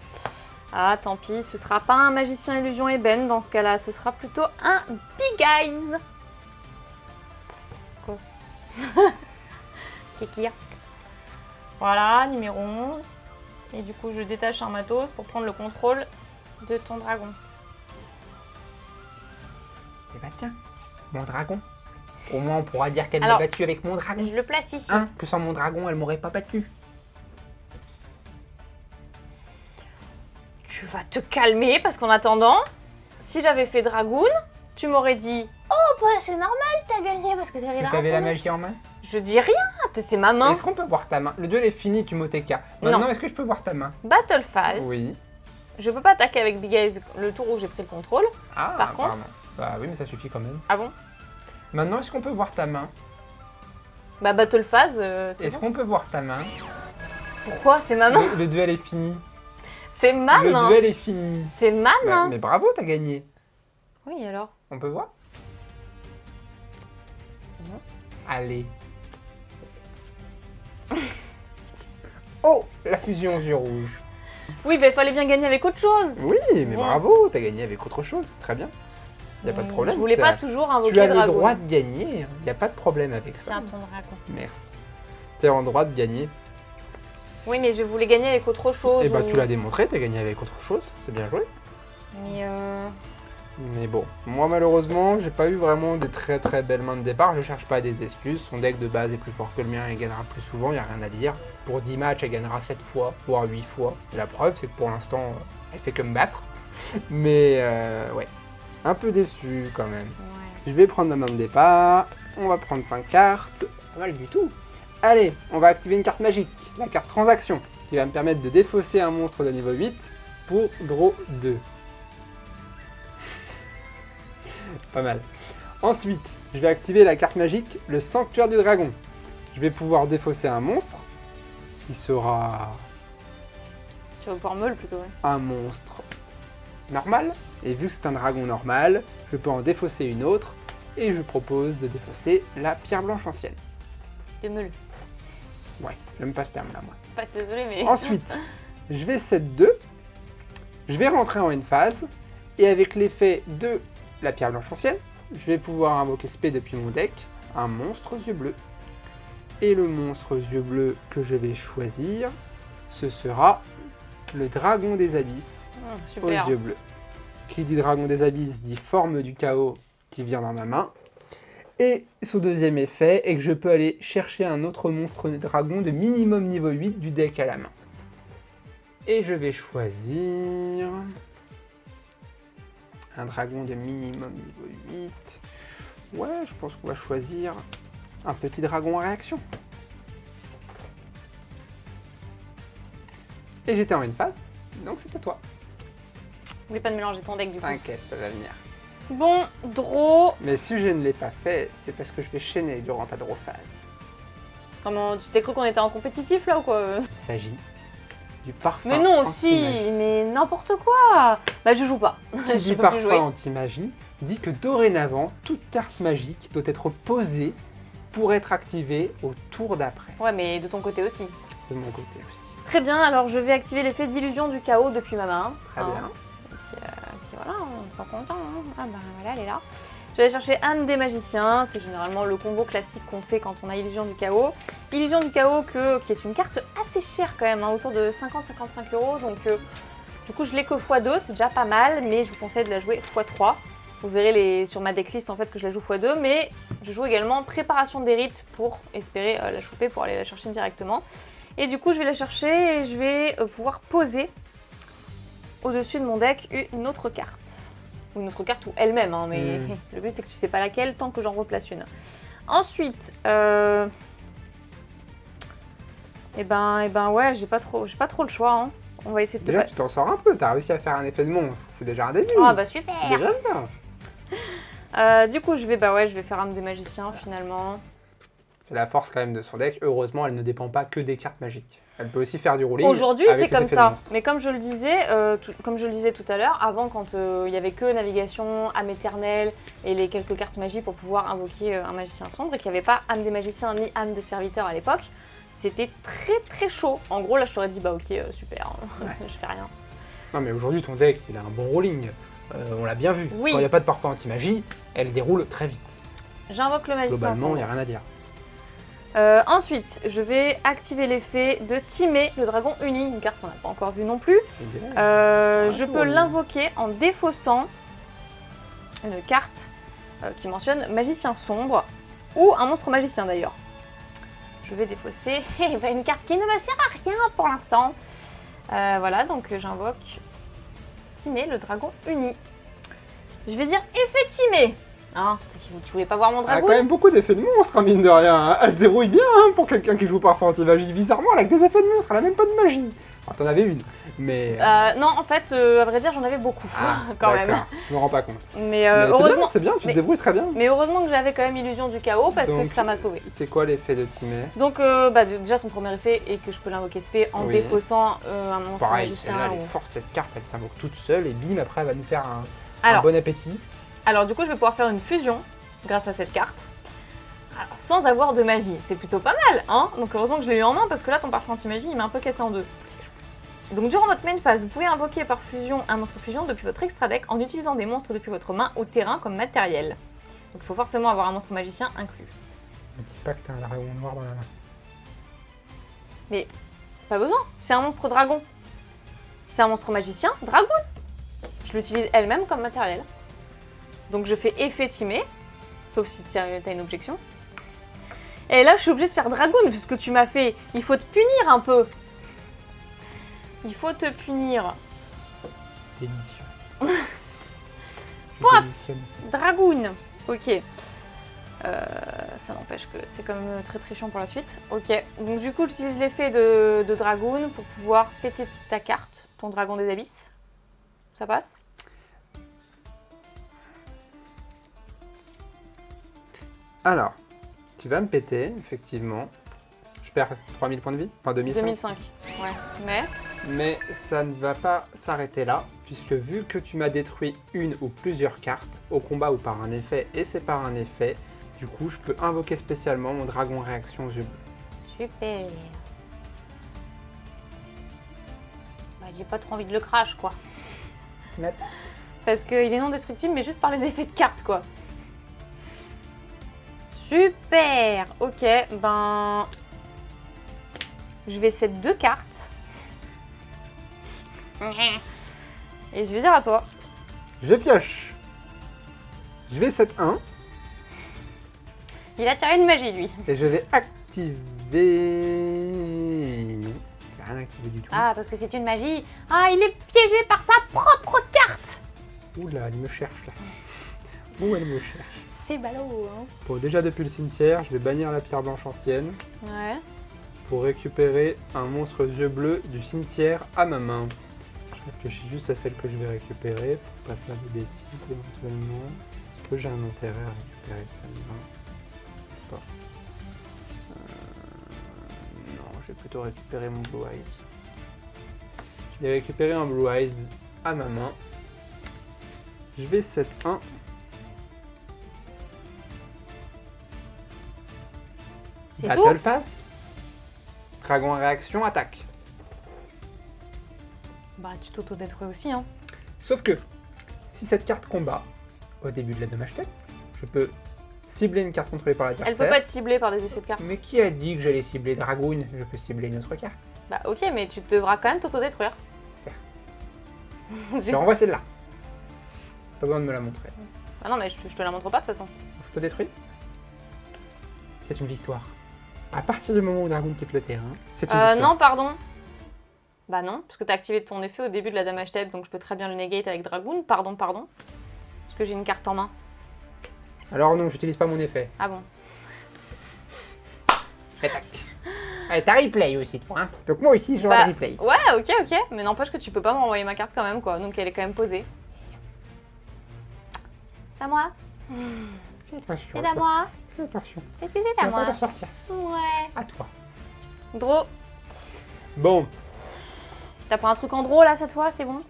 Ah, tant pis, ce sera pas un magicien illusion ébène dans ce cas-là. Ce sera plutôt un Big Eyes. Quoi? Qu'est-ce qu'il y a? Voilà, numéro 11. Et du coup, je détache un matos pour prendre le contrôle de ton dragon. Et bah tiens, mon dragon. Au moins, on pourra dire qu'elle m'a Alors, battu avec mon dragon. Je le place ici. Hein, que sans mon dragon, elle m'aurait pas battu. Tu vas te calmer parce qu'en attendant, si j'avais fait Dragoon, tu m'aurais dit « Oh bah, c'est normal, t'as gagné parce que t'avais Est-ce que t'avais la magie en main? Je dis rien, c'est ma main. Est-ce qu'on peut voir ta main? Le duel est fini, tu Moteka. Maintenant, Non. est-ce que je peux voir ta main? Battle phase. Oui. Je peux pas attaquer avec Big Eyes le tour où j'ai pris le contrôle. Ah, Par contre- pardon. Bah oui, mais ça suffit quand même. Ah bon? Maintenant, est-ce qu'on peut voir ta main? Bah battle phase, c'est Est-ce bon. qu'on peut voir ta main? Pourquoi? C'est ma main. Le duel est fini. C'est ma Le main. duel est fini. C'est ma Bah, main. mais bravo, t'as gagné. Oui alors. On peut voir? Non. Allez. Oh, la fusion aux yeux rouges. Oui, bah il fallait bien gagner avec autre chose. Oui, mais Bon. bravo, t'as gagné avec autre chose, c'est très bien. Y a pas de problème. Je voulais pas t'as- toujours Tu invoquer as le Dragon. droit de gagner, y a pas de problème avec ça. Tiens, ton dragon. Merci. T'es en droit de gagner. Oui, mais je voulais gagner avec autre chose. Et bah ou- tu l'as démontré, t'as gagné avec autre chose, c'est bien joué. Mais Mais bon, moi malheureusement, j'ai pas eu vraiment des très très belles mains de départ, je cherche pas des excuses, son deck de base est plus fort que le mien, il gagnera plus souvent, y a rien à dire. Pour 10 matchs, elle gagnera 7 fois, voire 8 fois. Et la preuve, c'est que pour l'instant, elle fait que me battre. Mais ouais, un peu déçu quand même. ouais. Je vais prendre ma main de départ, on va prendre 5 cartes, pas mal du tout. Allez, on va activer une carte magique, la carte transaction, qui va me permettre de défausser un monstre de niveau 8 pour draw 2. Pas mal. Ensuite, je vais activer la carte magique, le sanctuaire du dragon. Je vais pouvoir défausser un monstre, qui sera Tu vas pouvoir meule plutôt, ouais. un monstre normal. Et vu que c'est un dragon normal, je peux en défausser une autre. Et je propose de défausser la pierre blanche ancienne. Des meules. Ouais, j'aime pas ce terme-là, moi. Pas désolé, mais. Ensuite, je vais set 2. Je vais rentrer en une phase. Et avec l'effet de la pierre blanche ancienne, je vais pouvoir invoquer spé depuis mon deck un monstre aux yeux bleus. Et le monstre aux yeux bleus que je vais choisir, ce sera le dragon des abysses aux Super. yeux bleus. Qui dit dragon des abysses dit forme du chaos qui vient dans ma main. Et son deuxième effet est que je peux aller chercher un autre monstre dragon de minimum niveau 8 du deck à la main. Et je vais choisir un dragon de minimum niveau 8. Ouais, je pense qu'on va choisir un petit dragon à réaction. Et j'étais en une phase, donc c'est à toi. N'oublie pas de mélanger ton deck du coup. T'inquiète, ça va venir. Bon, draw. Mais si je ne l'ai pas fait, c'est parce que je vais chaîner durant ta draw phase. Comment tu t'es cru qu'on était en compétitif là ou quoi? Il s'agit du parfum Mais non, si, anti-magie. mais n'importe quoi. Bah je joue pas. Qui Je dit peux plus parfum jouer. anti-magie dit que dorénavant, toute carte magique doit être posée pour être activée au tour d'après. Ouais, mais de ton côté aussi. De mon côté aussi. Très bien, alors je vais activer l'effet d'illusion du chaos depuis ma main. Très bien. Et puis voilà, on sera content. Hein. Ah bah voilà, elle est là. Je vais aller chercher âme des magiciens. C'est généralement le combo classique qu'on fait quand on a illusion du chaos. Illusion du chaos qui est une carte assez chère quand même, hein, autour de 50-55 €. Donc du coup, je l'ai que x2, c'est déjà pas mal, mais je vous conseille de la jouer x3. Vous verrez sur ma decklist en fait que je la joue x2, mais je joue également préparation des rites pour espérer la choper, pour aller la chercher directement. Et du coup, je vais la chercher et je vais pouvoir poser au-dessus de mon deck une autre carte. Ou une autre carte ou elle-même, hein, mais le but c'est que tu sais pas laquelle tant que j'en replace une. Ensuite, et ben ouais, j'ai pas trop le choix. Hein. On va essayer de te Déjà, tu t'en sors un peu, t'as réussi à faire un effet de monstre. C'est déjà un début. Ah bah super. C'est déjà bien. Du coup, je vais faire âme des magiciens finalement. C'est la force quand même de son deck. Heureusement, elle ne dépend pas que des cartes magiques. Elle peut aussi faire du ruling. Aujourd'hui, avec c'est les comme effets de ça. monstre. Mais comme je le disais, tout à l'heure, avant, quand il y avait que navigation, âme éternelle et les quelques cartes magie pour pouvoir invoquer un magicien sombre et qu'il n'y avait pas âme des magiciens ni âme de serviteur à l'époque, c'était très très chaud. En gros, là, je t'aurais dit, bah ok, super, Ouais. je fais rien. Non, mais aujourd'hui, ton deck, il a un bon ruling. On l'a bien vu. Oui. Quand il n'y a pas de parfum anti-magie, elle déroule très vite. J'invoque le magicien Globalement, il sombre. n'y a rien à dire. Ensuite, je vais activer l'effet de Timé, le dragon uni, une carte qu'on n'a pas encore vue non plus. Je peux l'invoquer en défaussant une carte qui mentionne magicien sombre ou un monstre magicien d'ailleurs. Je vais défausser une carte qui ne me sert à rien pour l'instant. Voilà, donc j'invoque Timé, le dragon uni. Je vais dire effet Timé. Hein, tu voulais pas voir mon Elle a dragon? quand même beaucoup d'effets de monstre, hein, mine de rien. Hein. Elle se débrouille bien hein, pour quelqu'un qui joue parfois anti-magie. Bizarrement, elle a que des effets de monstre, elle a même pas de magie. Enfin, t'en avais une, mais... Non, en fait, à vrai dire, j'en avais beaucoup, quand même. D'accord, je me rends pas compte. Mais, Mais heureusement, c'est bien, tu te débrouilles très bien. mais heureusement que j'avais quand même illusion du chaos parce que Donc, ça m'a sauvé. C'est quoi l'effet de Timé? Donc, déjà, son premier effet est que je peux l'invoquer spé en Oui. défaussant un monstre Pareil, magicien. celle-là, elle ou- est forte, cette carte, elle s'invoque toute seule et bim, après, elle va nous faire un Alors, bon appétit. alors, du coup, je vais pouvoir faire une fusion grâce à cette carte. Alors, sans avoir de magie, c'est plutôt pas mal, hein. Donc heureusement que je l'ai eu en main parce que là, ton parfum anti-magie, il m'a un peu cassé en deux. Donc durant votre main phase, vous pouvez invoquer par fusion un monstre fusion depuis votre extra deck en utilisant des monstres depuis votre main au terrain comme matériel. Donc il faut forcément avoir un monstre magicien inclus. Ne dis pas que t'as un dragon noir dans la main. Mais pas besoin, c'est un monstre dragon. C'est un monstre magicien, dragon. Je l'utilise elle-même comme matériel. Donc je fais effet timé, sauf si t'as une objection. Et là je suis obligée de faire dragon vu ce que tu m'as fait. Il faut te punir un peu. Il faut te punir. Délicieux. Poif Délicieux. Dragoon. Ok. Ça n'empêche que c'est quand même très très chiant pour la suite. Ok. Donc du coup j'utilise l'effet de Dragoon pour pouvoir péter ta carte, ton dragon des abysses. Ça passe? Alors, tu vas me péter, effectivement. Je perds 3000 points de vie, enfin 2005. 2005. Ouais. Mais ça ne va pas s'arrêter là, puisque vu que tu m'as détruit une ou plusieurs cartes, au combat ou par un effet, et c'est par un effet, du coup je peux invoquer spécialement mon dragon réaction aux yeux bleus. Super. Bah, j'ai pas trop envie de le crash quoi. Mais- Parce qu'il est non destructible mais juste par les effets de cartes quoi. Super. Ok, ben... Je vais set 2 cartes. Et je vais dire à toi. Je pioche. Je vais 7-1 Il a tiré une magie lui. et je vais activer... Non, je vais rien activer du tout. Ah, parce que c'est une magie. Ah, il est piégé par sa propre carte. Oula, elle me cherche là. Où elle me cherche? C'est ballot, hein. Bon, déjà depuis le cimetière, je vais bannir la pierre blanche ancienne Ouais. pour récupérer un monstre yeux bleus du cimetière à ma main. Je réfléchis juste à celle que je vais récupérer pour pas faire de bêtises éventuellement. Est-ce que j'ai un intérêt à récupérer celle-là? Pas. Non, je vais plutôt récupérer mon Blue Eyes. Je vais récupérer un Blue Eyes à ma main. Je vais 7-1. C'est tout. Battle phase. Dragon en réaction, attaque. Bah, tu t'auto-détruis aussi, hein. Sauf que, si cette carte combat au début de la dommage tech, je peux cibler une carte contrôlée par Elle l'adversaire. peut pas être ciblée par des effets de cartes. Mais qui a dit que j'allais cibler Dragoon? Je peux cibler une autre carte. Bah, ok, mais tu devras quand même t'auto-détruire. Certes. Je renvoie celle-là. Pas besoin de me la montrer. Ah non, mais je te la montre pas de toute façon. On s'auto-détruit? C'est une victoire. À partir du moment où Dragoon quitte le terrain, c'est une victoire. Non, pardon. Bah non, parce que t'as activé ton effet au début de la damage step, donc je peux très bien le negate avec Dragoon. Pardon. Parce que j'ai une carte en main. Alors non, j'utilise pas mon effet. Ah bon. Attaque. Allez, t'as replay aussi, toi. Hein. Donc moi aussi, j'aurai Bah, le replay. Ouais, ok. Mais n'empêche que tu peux pas me renvoyer ma carte quand même, quoi. Donc elle est quand même posée. C'est à moi. Fais attention. C'est à moi. Fais attention. Est-ce que c'est Tu à vas pas moi? t'en sortir. Ouais. À toi. Draw. Bon, T'as pas un truc en draw là cette fois? C'est bon?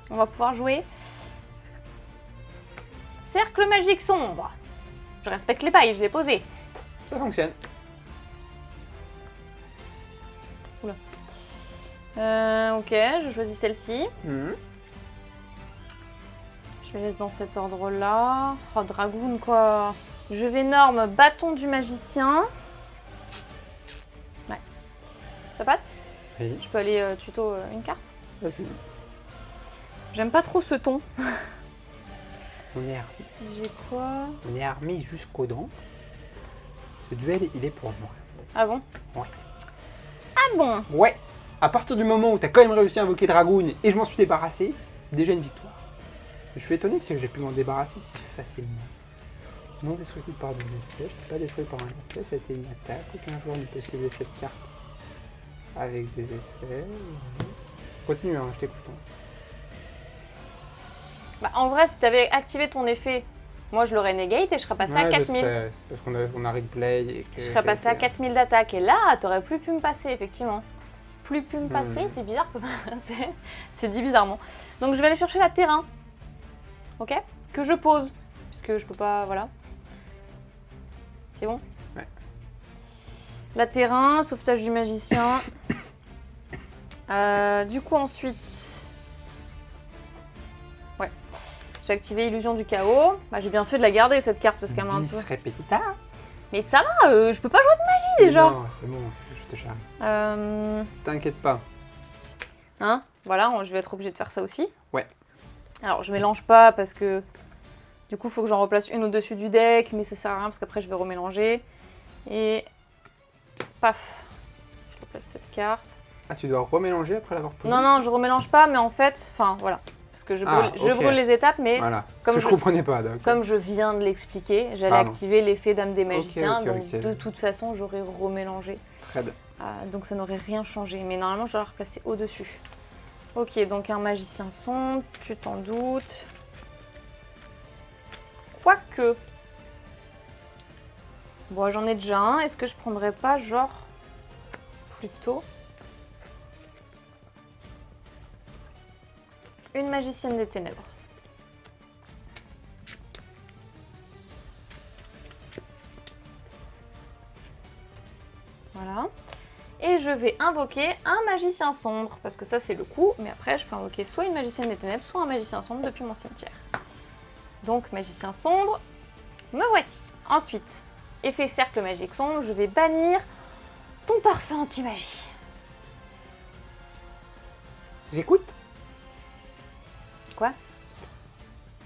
On va pouvoir jouer. Cercle magique sombre. Je respecte les bails, je l'ai posé. ça fonctionne. Ok, je choisis celle-ci. Mhm. Je les laisse dans cet ordre-là. Oh, Dragoon, quoi. Je vais norme bâton du magicien. Ouais. Ça passe? Oui, Je peux aller tuto une carte? vas-y. J'aime pas trop ce ton. J'ai quoi? On est armé jusqu'aux dents. Ce duel, il est pour moi. Ah bon? Ouais. Ah bon? Ouais. À partir du moment où t'as quand même réussi à invoquer Dragoon et je m'en suis débarrassé, c'est déjà une victoire. Je suis étonné que j'ai pu m'en débarrasser si facilement. Non destructible par des effets, je peux pas détruire par un effet, ça a été une attaque, aucun joueur ne peut céder cette carte avec des effets. Continue, hein, je t'écoute. Bah, en vrai, si t'avais activé ton effet, moi je l'aurais negate et je serais passé à 4000. C'est parce qu'on a replay et que Je serais passé à 4000 d'attaque. Et là, t'aurais plus pu me passer, effectivement. Plus pu me passer, c'est bizarre. C'est dit bizarrement. Donc je vais aller chercher la terrain. Ok? Que je pose. Puisque je peux pas. Voilà. C'est bon? Ouais. La terrain, sauvetage du magicien. Du coup, ensuite. Ouais. J'ai activé Illusion du chaos. Bah, j'ai bien fait de la garder cette carte parce qu'elle m'a un peu. Repetita. Mais ça va, je peux pas jouer de magie déjà. Non, c'est bon, je te charme. T'inquiète pas. Hein? Voilà, je vais être obligée de faire ça aussi. Ouais. Alors, je mélange pas parce que du coup, il faut que j'en replace une au-dessus du deck, mais ça sert à rien parce qu'après, je vais remélanger. Et paf, je replace cette carte. Ah, tu dois remélanger après l'avoir posé? Non, non, je remélange pas, mais en fait, enfin, voilà. Parce que je brûle les étapes, mais voilà. comme je comprenais pas. Donc. Comme je viens de l'expliquer, j'allais activer l'effet Dame des Magiciens, donc ok. de toute façon, j'aurais remélangé. Très bien. Donc ça n'aurait rien changé, mais normalement, je l'aurais replacé au-dessus. Ok, donc un magicien sombre, tu t'en doutes. Quoique. Bon, j'en ai déjà un. Est-ce que je prendrais pas, genre, plutôt une magicienne des ténèbres? Voilà. Et je vais invoquer un magicien sombre, parce que ça c'est le coup, mais après je peux invoquer soit une magicienne des ténèbres, soit un magicien sombre depuis mon cimetière. Donc magicien sombre, me voici. Ensuite, effet cercle magique sombre, je vais bannir ton parfum anti-magie. J'écoute. Quoi?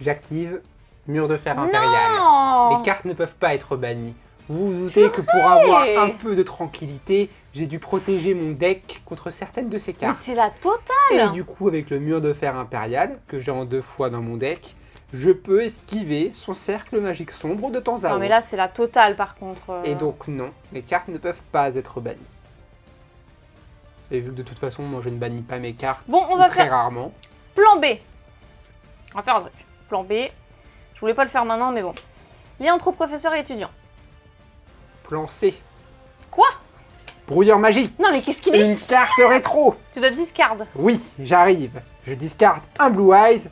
J'active mur de fer impérial. Non! Les cartes ne peuvent pas être bannies. Vous vous doutez que pour avoir un peu de tranquillité, j'ai dû protéger mon deck contre certaines de ces cartes. Mais c'est la totale! Et du coup, avec le mur de fer impérial, que j'ai en 2 fois dans mon deck, je peux esquiver son cercle magique sombre de temps à autre. Non mais là c'est la totale par contre. Et donc non, les cartes ne peuvent pas être bannies. Et vu que de toute façon, moi je ne bannis pas mes cartes, bon, on va très faire rarement. Plan B. On va faire un truc. Plan B. Je voulais pas le faire maintenant, mais bon. Lien entre professeur et étudiant. Plan C. Quoi? Brouilleur magique. Non mais qu'est-ce qu'il est? Une carte rétro. Tu dois discard. Oui, j'arrive. Je discarde un Blue Eyes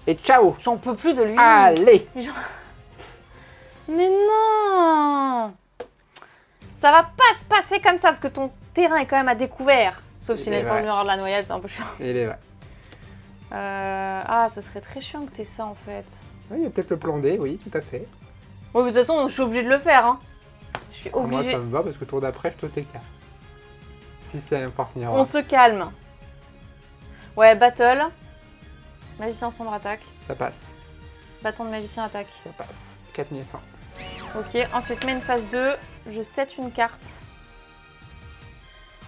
et ciao. J'en peux plus de lui. Allez. Mais non! Ça va pas se passer comme ça parce que ton terrain est quand même à découvert. Sauf si il forme de la noyade, c'est un peu chiant. Il est vrai. Ah, ce serait très chiant que t'aies ça en fait. Oui, il y a peut-être le plan D, oui, tout à fait. Bon, de toute façon, je suis obligée de le faire. Hein. Je suis obligée. Moi, ça me va parce que tour d'après, je te TK. Si c'est un force miroir. On se calme. Ouais, battle. Magicien sombre attaque. Ça passe. Bâton de magicien attaque. Ça passe. 4100. Ok, ensuite main phase 2. Je set une carte.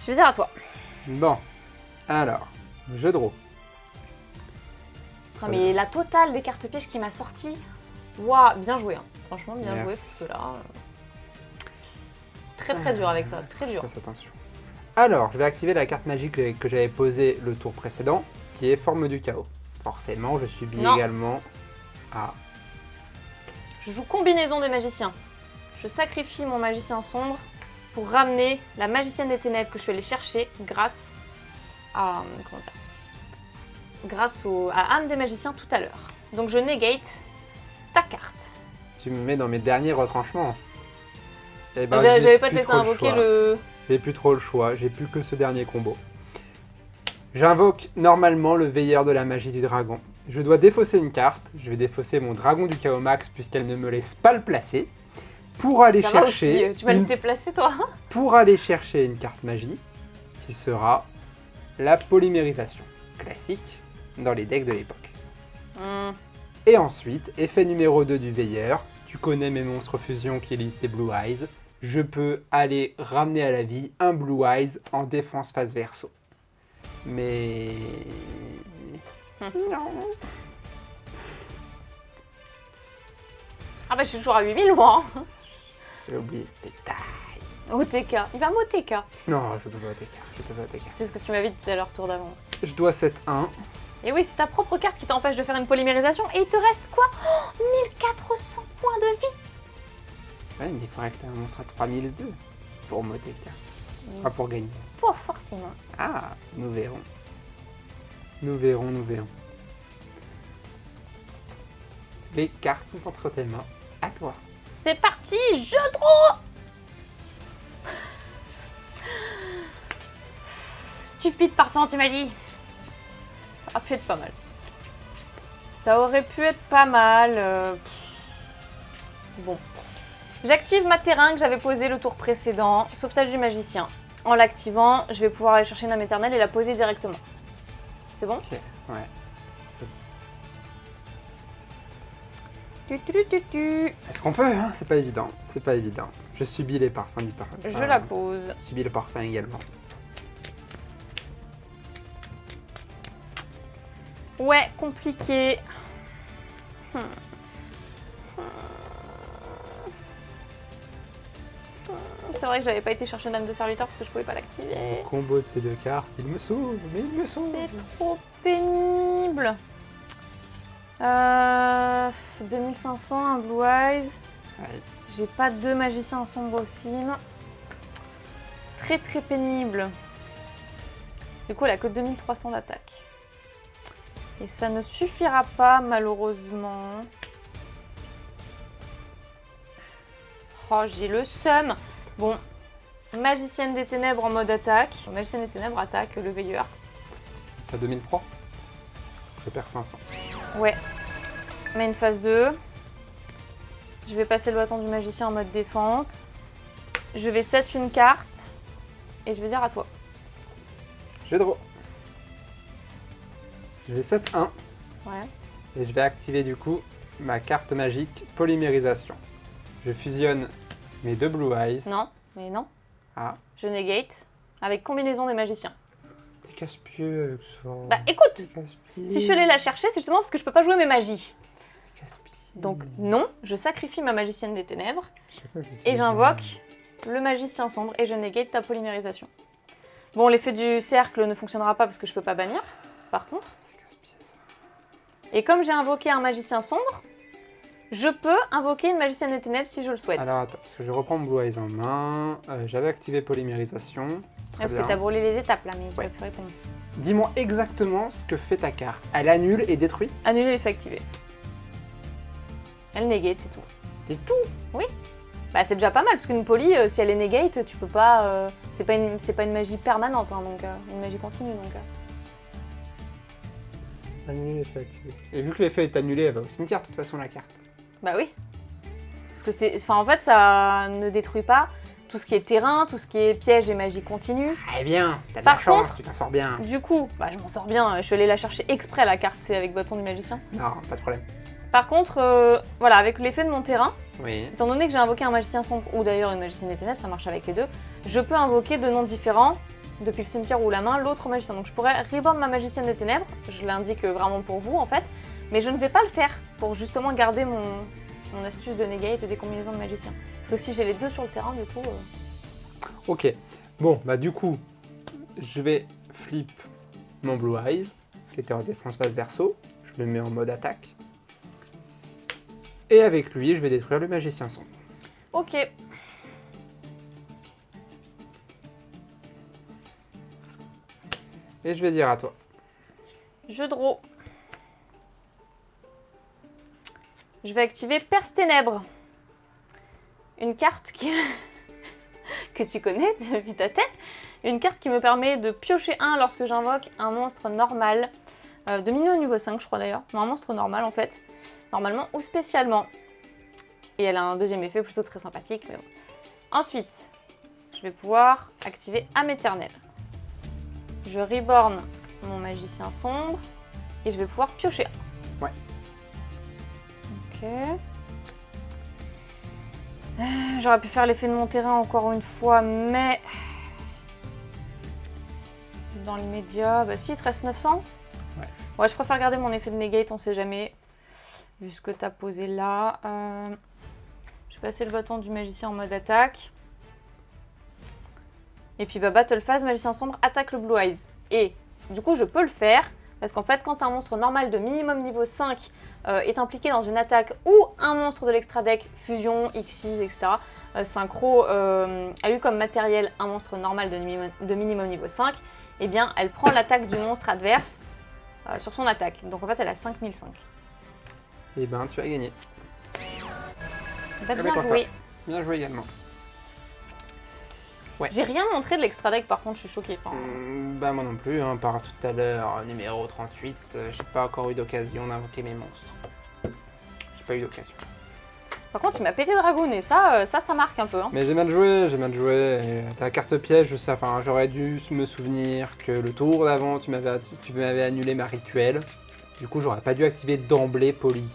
Je vais dire à toi. Bon. Alors, je draw. Ah, mais la totale des cartes pièges qui m'a sorti. Waouh, bien joué. Hein. Franchement, bien joué parce que là. Très très dur avec ça, très dur. Fais attention. Alors, je vais activer la carte magique que j'avais posée le tour précédent, qui est Forme du Chaos. Forcément, je subis également. Ah. Je joue combinaison des magiciens. Je sacrifie mon magicien sombre pour ramener la magicienne des ténèbres que je suis allée chercher grâce à. Comment dire? Grâce à âme des magiciens tout à l'heure. Donc je negate ta carte. Tu me mets dans mes derniers retranchements. Eh ben, j'avais pas te laissé invoquer le... J'ai plus trop le choix, j'ai plus que ce dernier combo. J'invoque normalement le veilleur de la magie du dragon. Je dois défausser une carte, je vais défausser mon dragon du chaos max puisqu'elle ne me laisse pas le placer. Pour aller chercher... Aussi. Tu m'as laissé placer toi? Pour aller chercher une carte magie qui sera la polymérisation. Classique dans les decks de l'époque. Et ensuite, effet numéro 2 du veilleur. Tu connais mes monstres fusion qui lisent des Blue Eyes. Je peux aller ramener à la vie un Blue Eyes en défense face verso. Mais... non. Ah bah je suis toujours à 8000 moi. J'ai oublié ce détail. OTK. Il va m'OTK. Non, je peux pas OTK. Je peux pas OTK. C'est ce que tu m'avais dit tout à l'heure, tour d'avant. Je dois 7-1. Et oui, c'est ta propre carte qui t'empêche de faire une polymérisation. Et il te reste quoi? 1400 points de vie. Ouais, mais il faudrait que tu aies un monstre à 3002 pour m'OTK. Pas pour gagner. Pas forcément. Ah, nous verrons. Nous verrons, nous verrons. Les cartes sont entre tes mains. À toi. C'est parti, jeu de rôle. Stupide parfum anti-magie. Ça aurait pu être pas mal. Ça aurait pu être pas mal. Bon. J'active ma terrain que j'avais posé le tour précédent. Sauvetage du magicien. En l'activant, je vais pouvoir aller chercher une âme éternelle et la poser directement. C'est bon? Ok, ouais. Est-ce qu'on peut hein? C'est pas évident. C'est pas évident. Je subis les parfums du parfum. Je la pose. Je subis le parfum également. Ouais, compliqué. C'est vrai que j'avais pas été chercher une âme de serviteur parce que je pouvais pas l'activer. Le combo de ces deux cartes, il me sauve, mais il me sauve. C'est trop pénible. 2500, un Blue Eyes. Ouais. J'ai pas deux magiciens en sombre cime. Très très pénible. Du coup, elle a que 2300 d'attaque. Et ça ne suffira pas, malheureusement. Oh, j'ai le seum. Bon, magicienne des ténèbres en mode attaque. Magicienne des ténèbres attaque le veilleur. T'as 2003 ? Je perds 500. Ouais. Main phase 2. Je vais passer le bâton du magicien en mode défense. Je vais set une carte. Et je vais dire à toi. J'ai draw. Je vais 7-1. Ouais. Et je vais activer du coup ma carte magique polymérisation. Je fusionne mes deux Blue Eyes. Non, mais non. Ah, Je negate avec combinaison des magiciens. t'es casse-pied avec ça. Bah écoute, T'es casse-pied. si je suis allée la chercher, c'est justement parce que je peux pas jouer mes magies. T'es casse-pied. Donc non, je sacrifie ma magicienne des ténèbres Je sais pas si et tu- j'invoque le magicien sombre et je negate ta polymérisation. Bon, l'effet du cercle ne fonctionnera pas parce que je peux pas bannir, par contre. C'est casse-pied, ça. Et comme j'ai invoqué un magicien sombre, je peux invoquer une magicienne des ténèbres si je le souhaite. Alors attends, parce que je reprends mon Blue Eyes en main. J'avais activé polymérisation. Très Parce que bien. t'as brûlé les étapes là, mais je Ouais. vais plus répondre. Dis-moi exactement ce que fait ta carte. Elle annule et détruit. Annuler l'effet activé. Elle negate, c'est tout. C'est tout. Bah c'est déjà pas mal, parce qu'une poly, si elle est negate, tu peux pas... c'est pas une magie permanente, hein, donc une magie continue, donc... Annuler l'effet activé. Et vu que l'effet est annulé, elle va au cimetière de toute façon la carte. Bah oui. Parce que c'est... Enfin, en fait, ça ne détruit pas tout ce qui est terrain, tout ce qui est piège et magie continue. Eh bien, t'as de Par la chance, contre- tu t'en sors bien. Du coup, bah je m'en sors bien, je suis allée la chercher exprès, la carte, c'est avec bâton du magicien. Non, pas de problème. Par contre, voilà, avec l'effet de mon terrain, Oui. étant donné que j'ai invoqué un magicien sombre, ou d'ailleurs une magicienne des ténèbres, ça marche avec les deux, je peux invoquer de noms différents, depuis le cimetière ou la main, l'autre magicien. Donc je pourrais reborn ma magicienne des ténèbres, je l'indique vraiment pour vous en fait, mais je ne vais pas le faire pour justement garder mon astuce de negate et des combinaisons de magiciens. Parce que si j'ai les deux sur le terrain, du coup... Ok. Bon, bah du coup, je vais flip mon Blue Eyes, qui était en défense face verso. Je le mets en mode attaque. Et avec lui, je vais détruire le magicien sombre. Ok. Et je vais dire à toi. Je draw. Je vais activer Perce Ténèbres. Une carte qui... que tu connais depuis ta tête. Une carte qui me permet de piocher un lorsque j'invoque un monstre normal. De minimum niveau 5, je crois d'ailleurs. Non, un monstre normal en fait. Normalement ou spécialement. Et elle a un deuxième effet plutôt très sympathique. Mais bon. Ensuite, je vais pouvoir activer âme éternelle. Je reborn mon magicien sombre. Et je vais pouvoir piocher un. Ouais. Ok. J'aurais pu faire l'effet de mon terrain encore une fois, mais... Dans l'immédiat, bah si, il te reste 900. Ouais. Ouais, je préfère garder mon effet de negate, on sait jamais. Vu ce que t'as posé là. passer le bâton du magicien en mode attaque. Et puis battle phase, magicien sombre attaque le Blue Eyes. Et du coup, je peux le faire parce qu'en fait, quand un monstre normal de minimum niveau 5 est impliqué dans une attaque ou un monstre de l'extra deck, fusion, Xyz, etc., Synchro a eu comme matériel un monstre normal de minimum niveau 5, eh bien, elle prend l'attaque du monstre adverse sur son attaque. Donc en fait, elle a 5005. Et ben, tu as gagné. Bah, bien joué. Bien joué également. Ouais. J'ai rien montré de l'extra deck, par contre, je suis choquée. Enfin... Bah moi non plus, hein, par tout à l'heure, numéro 38, j'ai pas encore eu d'occasion d'invoquer mes monstres. J'ai pas eu d'occasion. Par contre, il m'a pété Dragoon et ça marque un peu. Hein. Mais j'ai mal joué, et ta carte piège, je sais, enfin, j'aurais dû me souvenir que le tour d'avant, tu m'avais annulé ma rituelle. Du coup, j'aurais pas dû activer d'emblée Poly.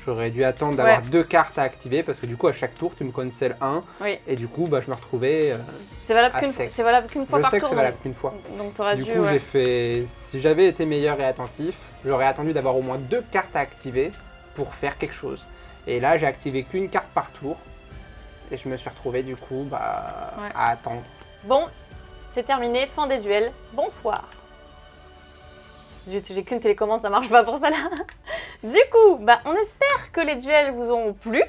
J'aurais dû attendre d'avoir 2 cartes à activer parce que du coup, à chaque tour, tu me cancel 1. Oui. Et du coup, je me retrouvais. C'est valable qu'une fois par tour. Je sais que c'est valable qu'une fois. Donc, t'aurais dû. Du coup, j'ai fait. Si j'avais été meilleur et attentif, j'aurais attendu d'avoir au moins 2 cartes à activer pour faire quelque chose. Et là, j'ai activé qu'une carte par tour. Et je me suis retrouvé du coup à attendre. Bon, c'est terminé, fin des duels. Bonsoir. J'ai qu'une télécommande, ça marche pas pour ça là. Du coup, on espère que les duels vous ont plu.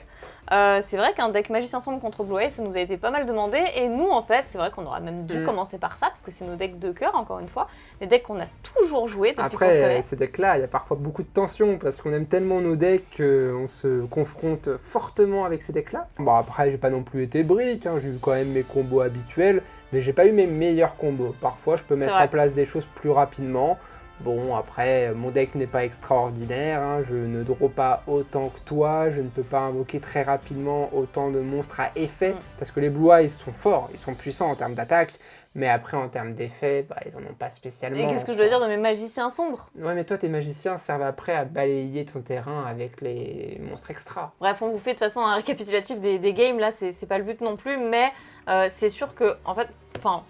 C'est vrai qu'un deck Magicien Sombre contre Blue Eyes, ça nous a été pas mal demandé. Et nous, en fait, c'est vrai qu'on aurait même dû commencer par ça, parce que c'est nos decks de cœur, encore une fois. Les decks qu'on a toujours joués depuis qu'on se connaît. Après, ces decks-là, il y a parfois beaucoup de tension, parce qu'on aime tellement nos decks qu'on se confronte fortement avec ces decks-là. Bon, après, j'ai pas non plus été brick, hein, j'ai eu quand même mes combos habituels, mais j'ai pas eu mes meilleurs combos. Parfois, je peux mettre en place des choses plus rapidement. Bon, après, mon deck n'est pas extraordinaire, hein, je ne draw pas autant que toi, je ne peux pas invoquer très rapidement autant de monstres à effet, parce que les Blue Eyes sont forts, ils sont puissants en termes d'attaque, mais après en termes d'effet, ils en ont pas spécialement. Et qu'est-ce que je dois dire de mes magiciens sombres? Ouais, mais toi, tes magiciens servent après à balayer ton terrain avec les monstres extra. Bref, on vous fait de toute façon un récapitulatif des games, là, c'est pas le but non plus, mais c'est sûr que, en fait,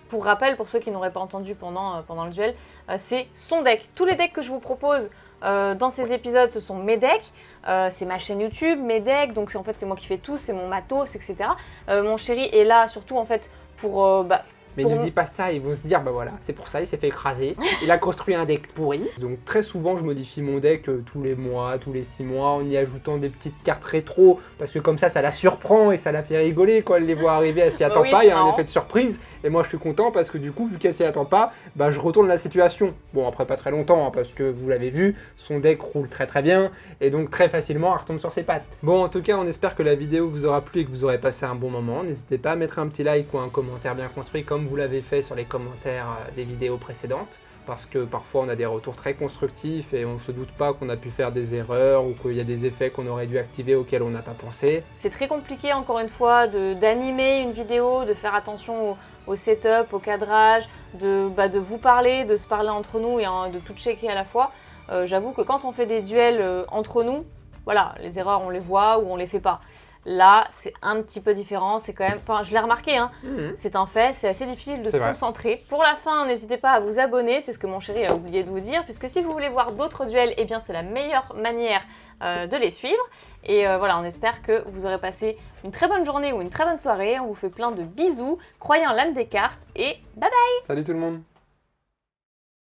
pour rappel, pour ceux qui n'auraient pas entendu pendant le duel, c'est son deck. Tous les decks que je vous propose dans ces épisodes, ce sont mes decks. C'est ma chaîne YouTube, mes decks, donc en fait c'est moi qui fais tout, c'est mon matos, etc. Mon chéri est là surtout en fait pour... Mais ne dis pas ça, ils vont se dire, voilà, c'est pour ça, il s'est fait écraser, il a construit un deck pourri. Donc très souvent, je modifie mon deck tous les mois, tous les 6 mois, en y ajoutant des petites cartes rétro, parce que comme ça la surprend et ça la fait rigoler quand elle les voit arriver, elle s'y attend pas, il y a un effet de surprise. Et moi, je suis content parce que du coup, vu qu'elle s'y attend pas, je retourne la situation. Bon, après pas très longtemps, hein, parce que vous l'avez vu, son deck roule très très bien, et donc très facilement, elle retombe sur ses pattes. Bon, en tout cas, on espère que la vidéo vous aura plu et que vous aurez passé un bon moment. N'hésitez pas à mettre un petit like ou un commentaire bien construit comme vous l'avez fait sur les commentaires des vidéos précédentes, parce que parfois on a des retours très constructifs et on se doute pas qu'on a pu faire des erreurs ou qu'il y a des effets qu'on aurait dû activer auxquels on n'a pas pensé. C'est très compliqué encore une fois d'animer une vidéo, de faire attention au setup, au cadrage, de vous parler, de se parler entre nous et de tout checker à la fois. J'avoue que quand on fait des duels entre nous, voilà, les erreurs on les voit ou on les fait pas. Là, c'est un petit peu différent, c'est quand même... je l'ai remarqué, hein, c'est un fait, c'est assez difficile de se concentrer. Pour la fin, n'hésitez pas à vous abonner, c'est ce que mon chéri a oublié de vous dire, puisque si vous voulez voir d'autres duels, eh bien c'est la meilleure manière de les suivre. Et voilà, on espère que vous aurez passé une très bonne journée ou une très bonne soirée. On vous fait plein de bisous, croyez en l'âme des cartes et bye bye! Salut tout le monde!